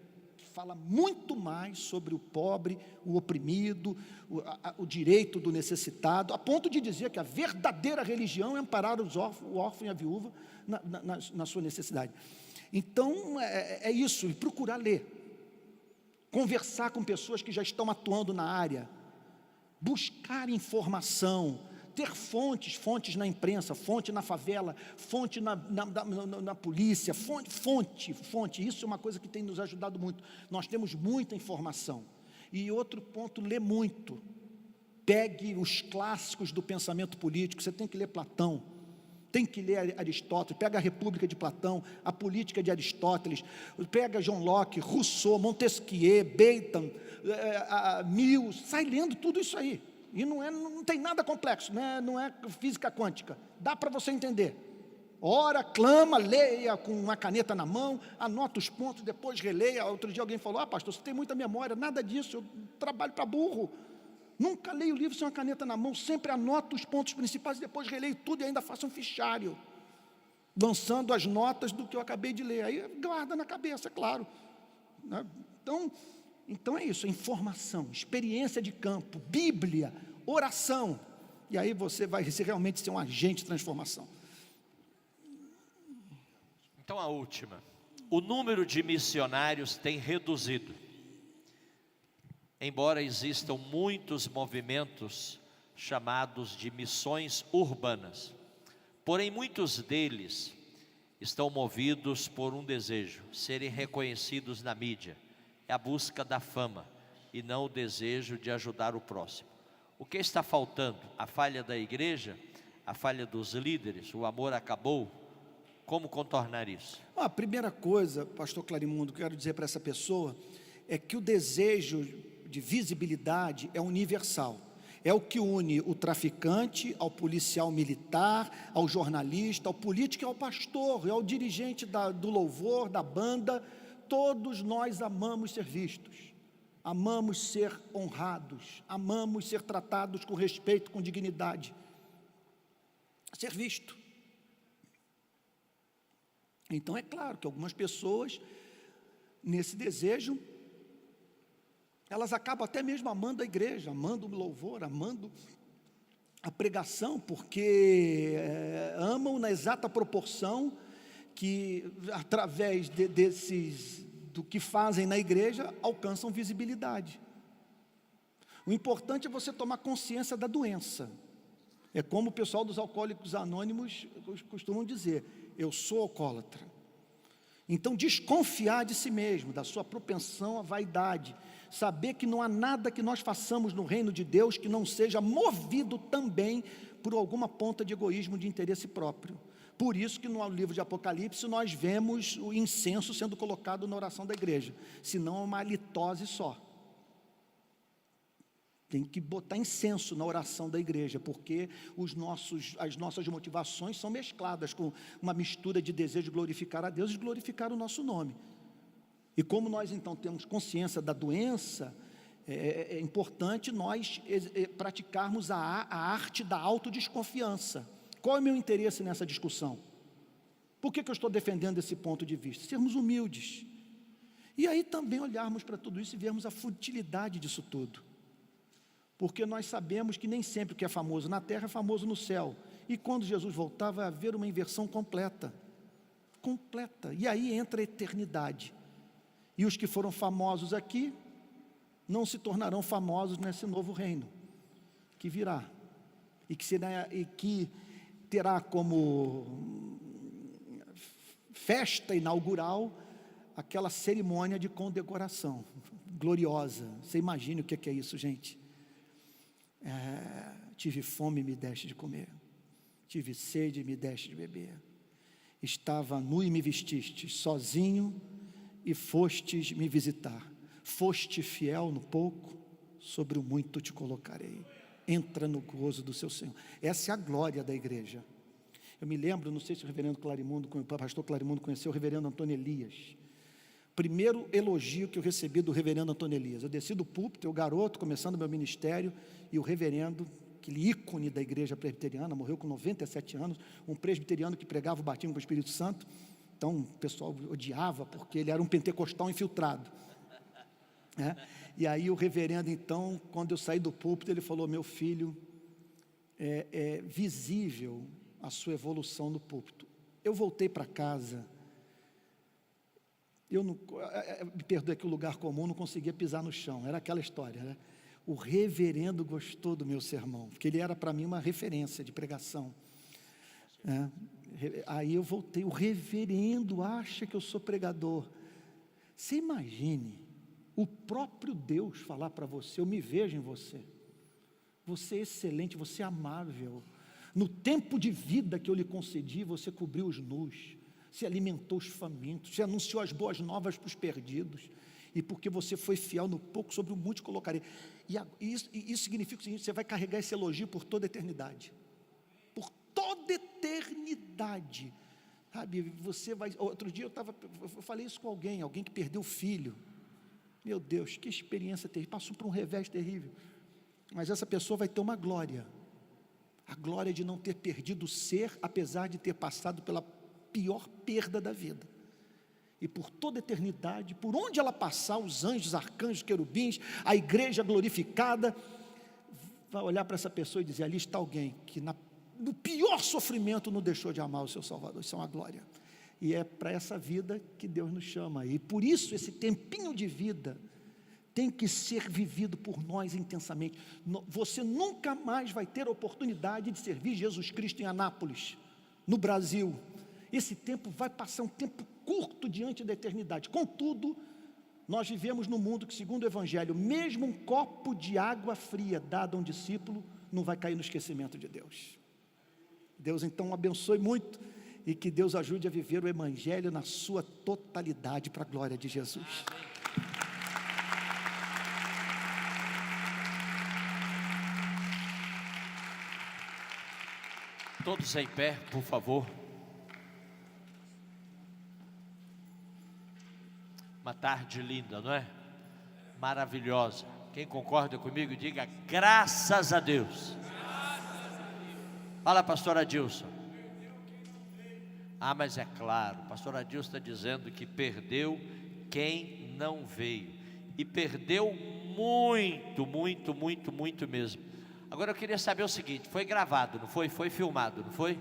fala muito mais sobre o pobre, o oprimido, o direito do necessitado, a ponto de dizer que a verdadeira religião é amparar o órfão e a viúva na sua necessidade. Então, é isso, e procurar ler, conversar com pessoas que já estão atuando na área, buscar informação, ter fontes na imprensa, fonte na favela, fonte na polícia, fonte, isso é uma coisa que tem nos ajudado muito. Nós temos muita informação. E outro ponto, lê muito. Pegue os clássicos do pensamento político. Você tem que ler Platão, tem que ler Aristóteles. Pega a República de Platão, a Política de Aristóteles, pega John Locke, Rousseau, Montesquieu, Bentham, Mill, sai lendo tudo isso aí. E não tem nada complexo, não é física quântica, dá para você entender. Ora, clama, leia com uma caneta na mão, anota os pontos, depois releia. Outro dia alguém falou: pastor, você tem muita memória. Nada disso, eu trabalho para burro. Nunca leio o livro sem uma caneta na mão, sempre anoto os pontos principais e depois releio tudo e ainda faço um fichário, lançando as notas do que eu acabei de ler. Aí guarda na cabeça, claro. Então é isso, informação, experiência de campo, Bíblia, oração. E aí você vai realmente ser um agente de transformação. Então a última. O número de missionários tem reduzido. Embora existam muitos movimentos chamados de missões urbanas, porém muitos deles estão movidos por um desejo: serem reconhecidos na mídia. É a busca da fama e não o desejo de ajudar o próximo. O que está faltando? A falha da igreja? A falha dos líderes? O amor acabou? Como contornar isso? A primeira coisa, pastor Clarimundo, que eu quero dizer para essa pessoa é que o desejo de visibilidade é universal. É o que une o traficante ao policial militar, ao jornalista, ao político e ao pastor, e ao dirigente do louvor, da banda. Todos nós amamos ser vistos, amamos ser honrados, amamos ser tratados com respeito, com dignidade. Ser visto. Então é claro que algumas pessoas, nesse desejo, elas acabam até mesmo amando a igreja, amando o louvor, amando a pregação, porque amam na exata proporção que, através do que fazem na igreja, alcançam visibilidade. O importante é você tomar consciência da doença. É como o pessoal dos Alcoólicos Anônimos costumam dizer: eu sou alcoólatra. Então, desconfiar de si mesmo, da sua propensão à vaidade, saber que não há nada que nós façamos no reino de Deus que não seja movido também por alguma ponta de egoísmo, de interesse próprio. Por isso que no livro de Apocalipse nós vemos o incenso sendo colocado na oração da igreja, senão é uma halitose só. Tem que botar incenso na oração da igreja, porque as nossas motivações são mescladas com uma mistura de desejo de glorificar a Deus e de glorificar o nosso nome. E como nós então temos consciência da doença, é importante nós praticarmos a arte da autodesconfiança. Qual é o meu interesse nessa discussão? Por que eu estou defendendo esse ponto de vista? Sermos humildes. E aí também olharmos para tudo isso e vermos a futilidade disso tudo. Porque nós sabemos que nem sempre o que é famoso na terra é famoso no céu. E quando Jesus voltar, vai haver uma inversão completa. Completa. E aí entra a eternidade. E os que foram famosos aqui, não se tornarão famosos nesse novo reino, que virá. E que terá como festa inaugural aquela cerimônia de condecoração gloriosa. Você imagina o que é isso, gente? Tive fome e me deste de comer, tive sede e me deste de beber, estava nu e me vestistes, sozinho e fostes me visitar, foste fiel no pouco, sobre o muito te colocarei, entra no gozo do seu Senhor. Essa é a glória da igreja. Eu me lembro, não sei se o pastor Clarimundo conheceu o reverendo Antônio Elias. Primeiro elogio que eu recebi do reverendo Antônio Elias. Eu desci do púlpito, eu garoto, começando meu ministério, e o reverendo, aquele ícone da igreja presbiteriana, morreu com 97 anos, um presbiteriano que pregava o batismo com o Espírito Santo. Então o pessoal odiava, porque ele era um pentecostal infiltrado. E aí o reverendo, então, quando eu saí do púlpito, ele falou: meu filho, é visível a sua evolução no púlpito. Eu voltei para casa, me perdoe que o lugar comum não conseguia pisar no chão, era aquela história, né? O reverendo gostou do meu sermão, porque ele era para mim uma referência de pregação. Aí eu voltei, o reverendo acha que eu sou pregador. Você imagine o próprio Deus falar para você: eu me vejo em você, você é excelente, você é amável, no tempo de vida que eu lhe concedi, você cobriu os nus, se alimentou os famintos, se anunciou as boas novas para os perdidos, e porque você foi fiel no pouco, sobre o muito colocarei. E isso significa o seguinte: você vai carregar esse elogio por toda a eternidade. Por toda a eternidade. Sabe, você vai... Outro dia eu falei isso com alguém que perdeu o filho. Meu Deus, que experiência terrível, passou por um revés terrível. Mas essa pessoa vai ter uma glória. A glória de não ter perdido o ser, apesar de ter passado pela pior perda da vida. E por toda a eternidade, por onde ela passar, os anjos, arcanjos, querubins, a igreja glorificada, vai olhar para essa pessoa e dizer: ali está alguém que no pior sofrimento não deixou de amar o seu Salvador. Isso é uma glória. E é para essa vida que Deus nos chama. E por isso esse tempinho de vida tem que ser vivido por nós intensamente. Você nunca mais vai ter a oportunidade de servir Jesus Cristo em Anápolis, no Brasil. Esse tempo vai passar um tempo curto diante da eternidade. Contudo, nós vivemos num mundo que, segundo o Evangelho, mesmo um copo de água fria dado a um discípulo não vai cair no esquecimento de Deus. Deus então abençoe muito e que Deus ajude a viver o Evangelho na sua totalidade para a glória de Jesus. Todos em pé, por favor. Uma tarde linda, não é? Maravilhosa. Quem concorda comigo, diga graças a Deus. Fala, pastor Adilson. Ah, mas é claro, o pastor Adilson está dizendo que perdeu quem não veio. E perdeu muito, muito, muito, muito mesmo. Agora eu queria saber o seguinte: foi gravado, não foi? Foi filmado, não foi?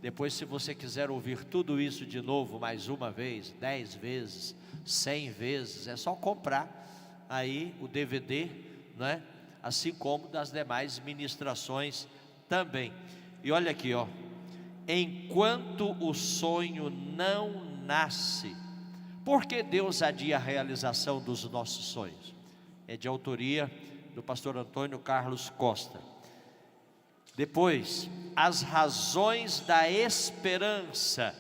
Depois, se você quiser ouvir tudo isso de novo, mais uma vez, 10 vezes, 100 vezes, é só comprar aí o DVD, não é? Assim como das demais ministrações também. E olha aqui, ó: enquanto o sonho não nasce, por que Deus adia a realização dos nossos sonhos? É de autoria do pastor Antônio Carlos Costa. Depois, as razões da esperança,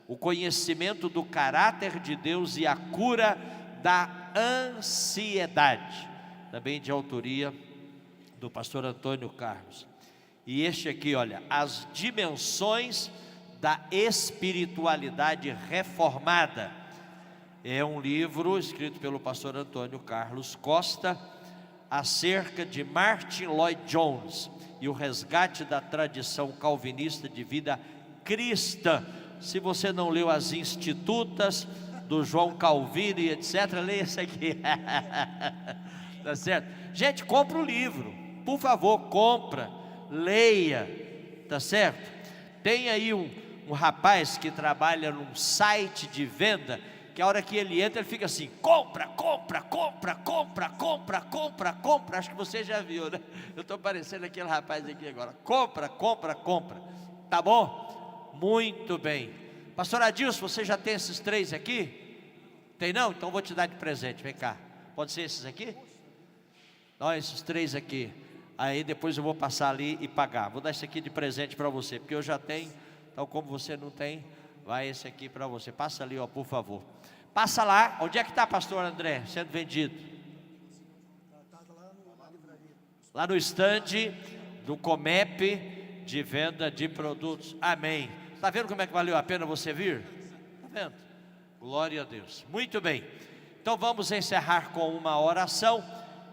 o conhecimento do caráter de Deus e a cura da ansiedade, também de autoria do pastor Antônio Carlos. E este aqui, olha, as dimensões da espiritualidade reformada, é um livro escrito pelo pastor Antônio Carlos Costa, acerca de Martin Lloyd Jones e o resgate da tradição calvinista de vida cristã. Se você não leu as Institutas do João Calvino e etc., leia esse aqui. Tá certo? Gente, compra o livro, por favor, compra, leia, tá certo? Tem aí um rapaz que trabalha num site de venda, que a hora que ele entra, ele fica assim: compra, compra, compra, compra, compra, compra, compra. Acho que você já viu, né? Eu estou parecendo aquele rapaz aqui agora: compra, compra, compra. Tá bom? Muito bem. Pastor Adilson, você já tem esses 3 aqui? Tem não? Então vou te dar de presente, vem cá. Pode ser esses aqui? Não, esses 3 aqui. Aí depois eu vou passar ali e pagar. Vou dar esse aqui de presente para você, porque eu já tenho. Então, como você não tem, vai esse aqui para você. Passa ali, ó, por favor. Passa lá. Onde é que está, pastor André, sendo vendido? Lá no estande do Comep de venda de produtos. Amém. Está vendo como é que valeu a pena você vir? Está vendo? Glória a Deus. Muito bem. Então vamos encerrar com uma oração.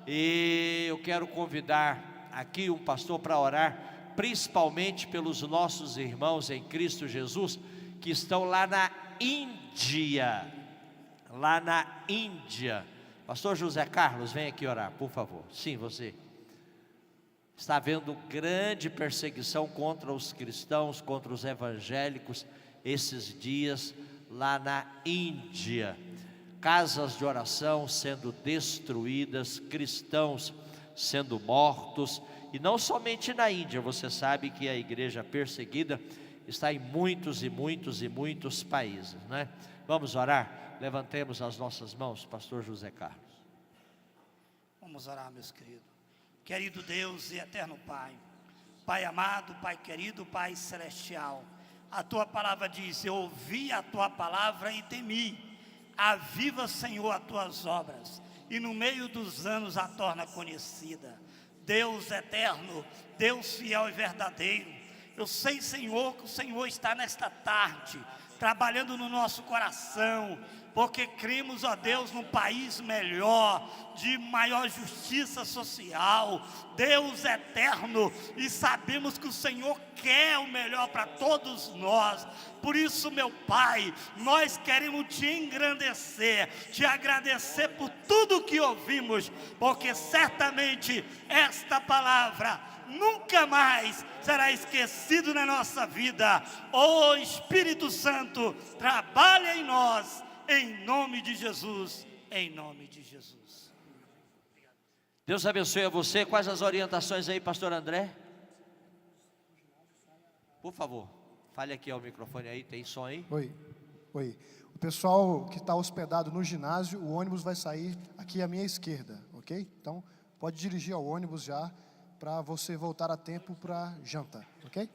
E eu quero convidar aqui um pastor para orar, principalmente pelos nossos irmãos em Cristo Jesus, que estão lá na Índia. Lá na Índia. Pastor José Carlos, vem aqui orar, por favor. Sim, você. Está havendo grande perseguição contra os cristãos, contra os evangélicos, esses dias lá na Índia. Casas de oração sendo destruídas, cristãos sendo mortos, e não somente na Índia. Você sabe que a igreja perseguida está em muitos e muitos e muitos países, né? Vamos orar? Levantemos as nossas mãos, pastor José Carlos. Vamos orar, meus queridos. Querido Deus e eterno Pai, Pai amado, Pai querido, Pai celestial, a Tua palavra diz: eu ouvi a Tua palavra e temi. Aviva, Senhor, as Tuas obras, e no meio dos anos a torna conhecida. Deus eterno, Deus fiel e verdadeiro, Eu sei, Senhor, que o Senhor está nesta tarde, trabalhando no nosso coração, porque cremos, ó Deus, num país melhor, de maior justiça social, Deus eterno, e sabemos que o Senhor quer o melhor para todos nós. Por isso, meu Pai, nós queremos te engrandecer, te agradecer por tudo que ouvimos, porque certamente esta palavra nunca mais será esquecido na nossa vida. Ó Espírito Santo, trabalha em nós, em nome de Jesus, em nome de Jesus. Deus abençoe a você. Quais as orientações aí, pastor André? Por favor, fale aqui ao microfone aí, tem som aí? Oi. O pessoal que está hospedado no ginásio, o ônibus vai sair aqui à minha esquerda, ok? Então, pode dirigir ao ônibus já, para você voltar a tempo para janta, ok?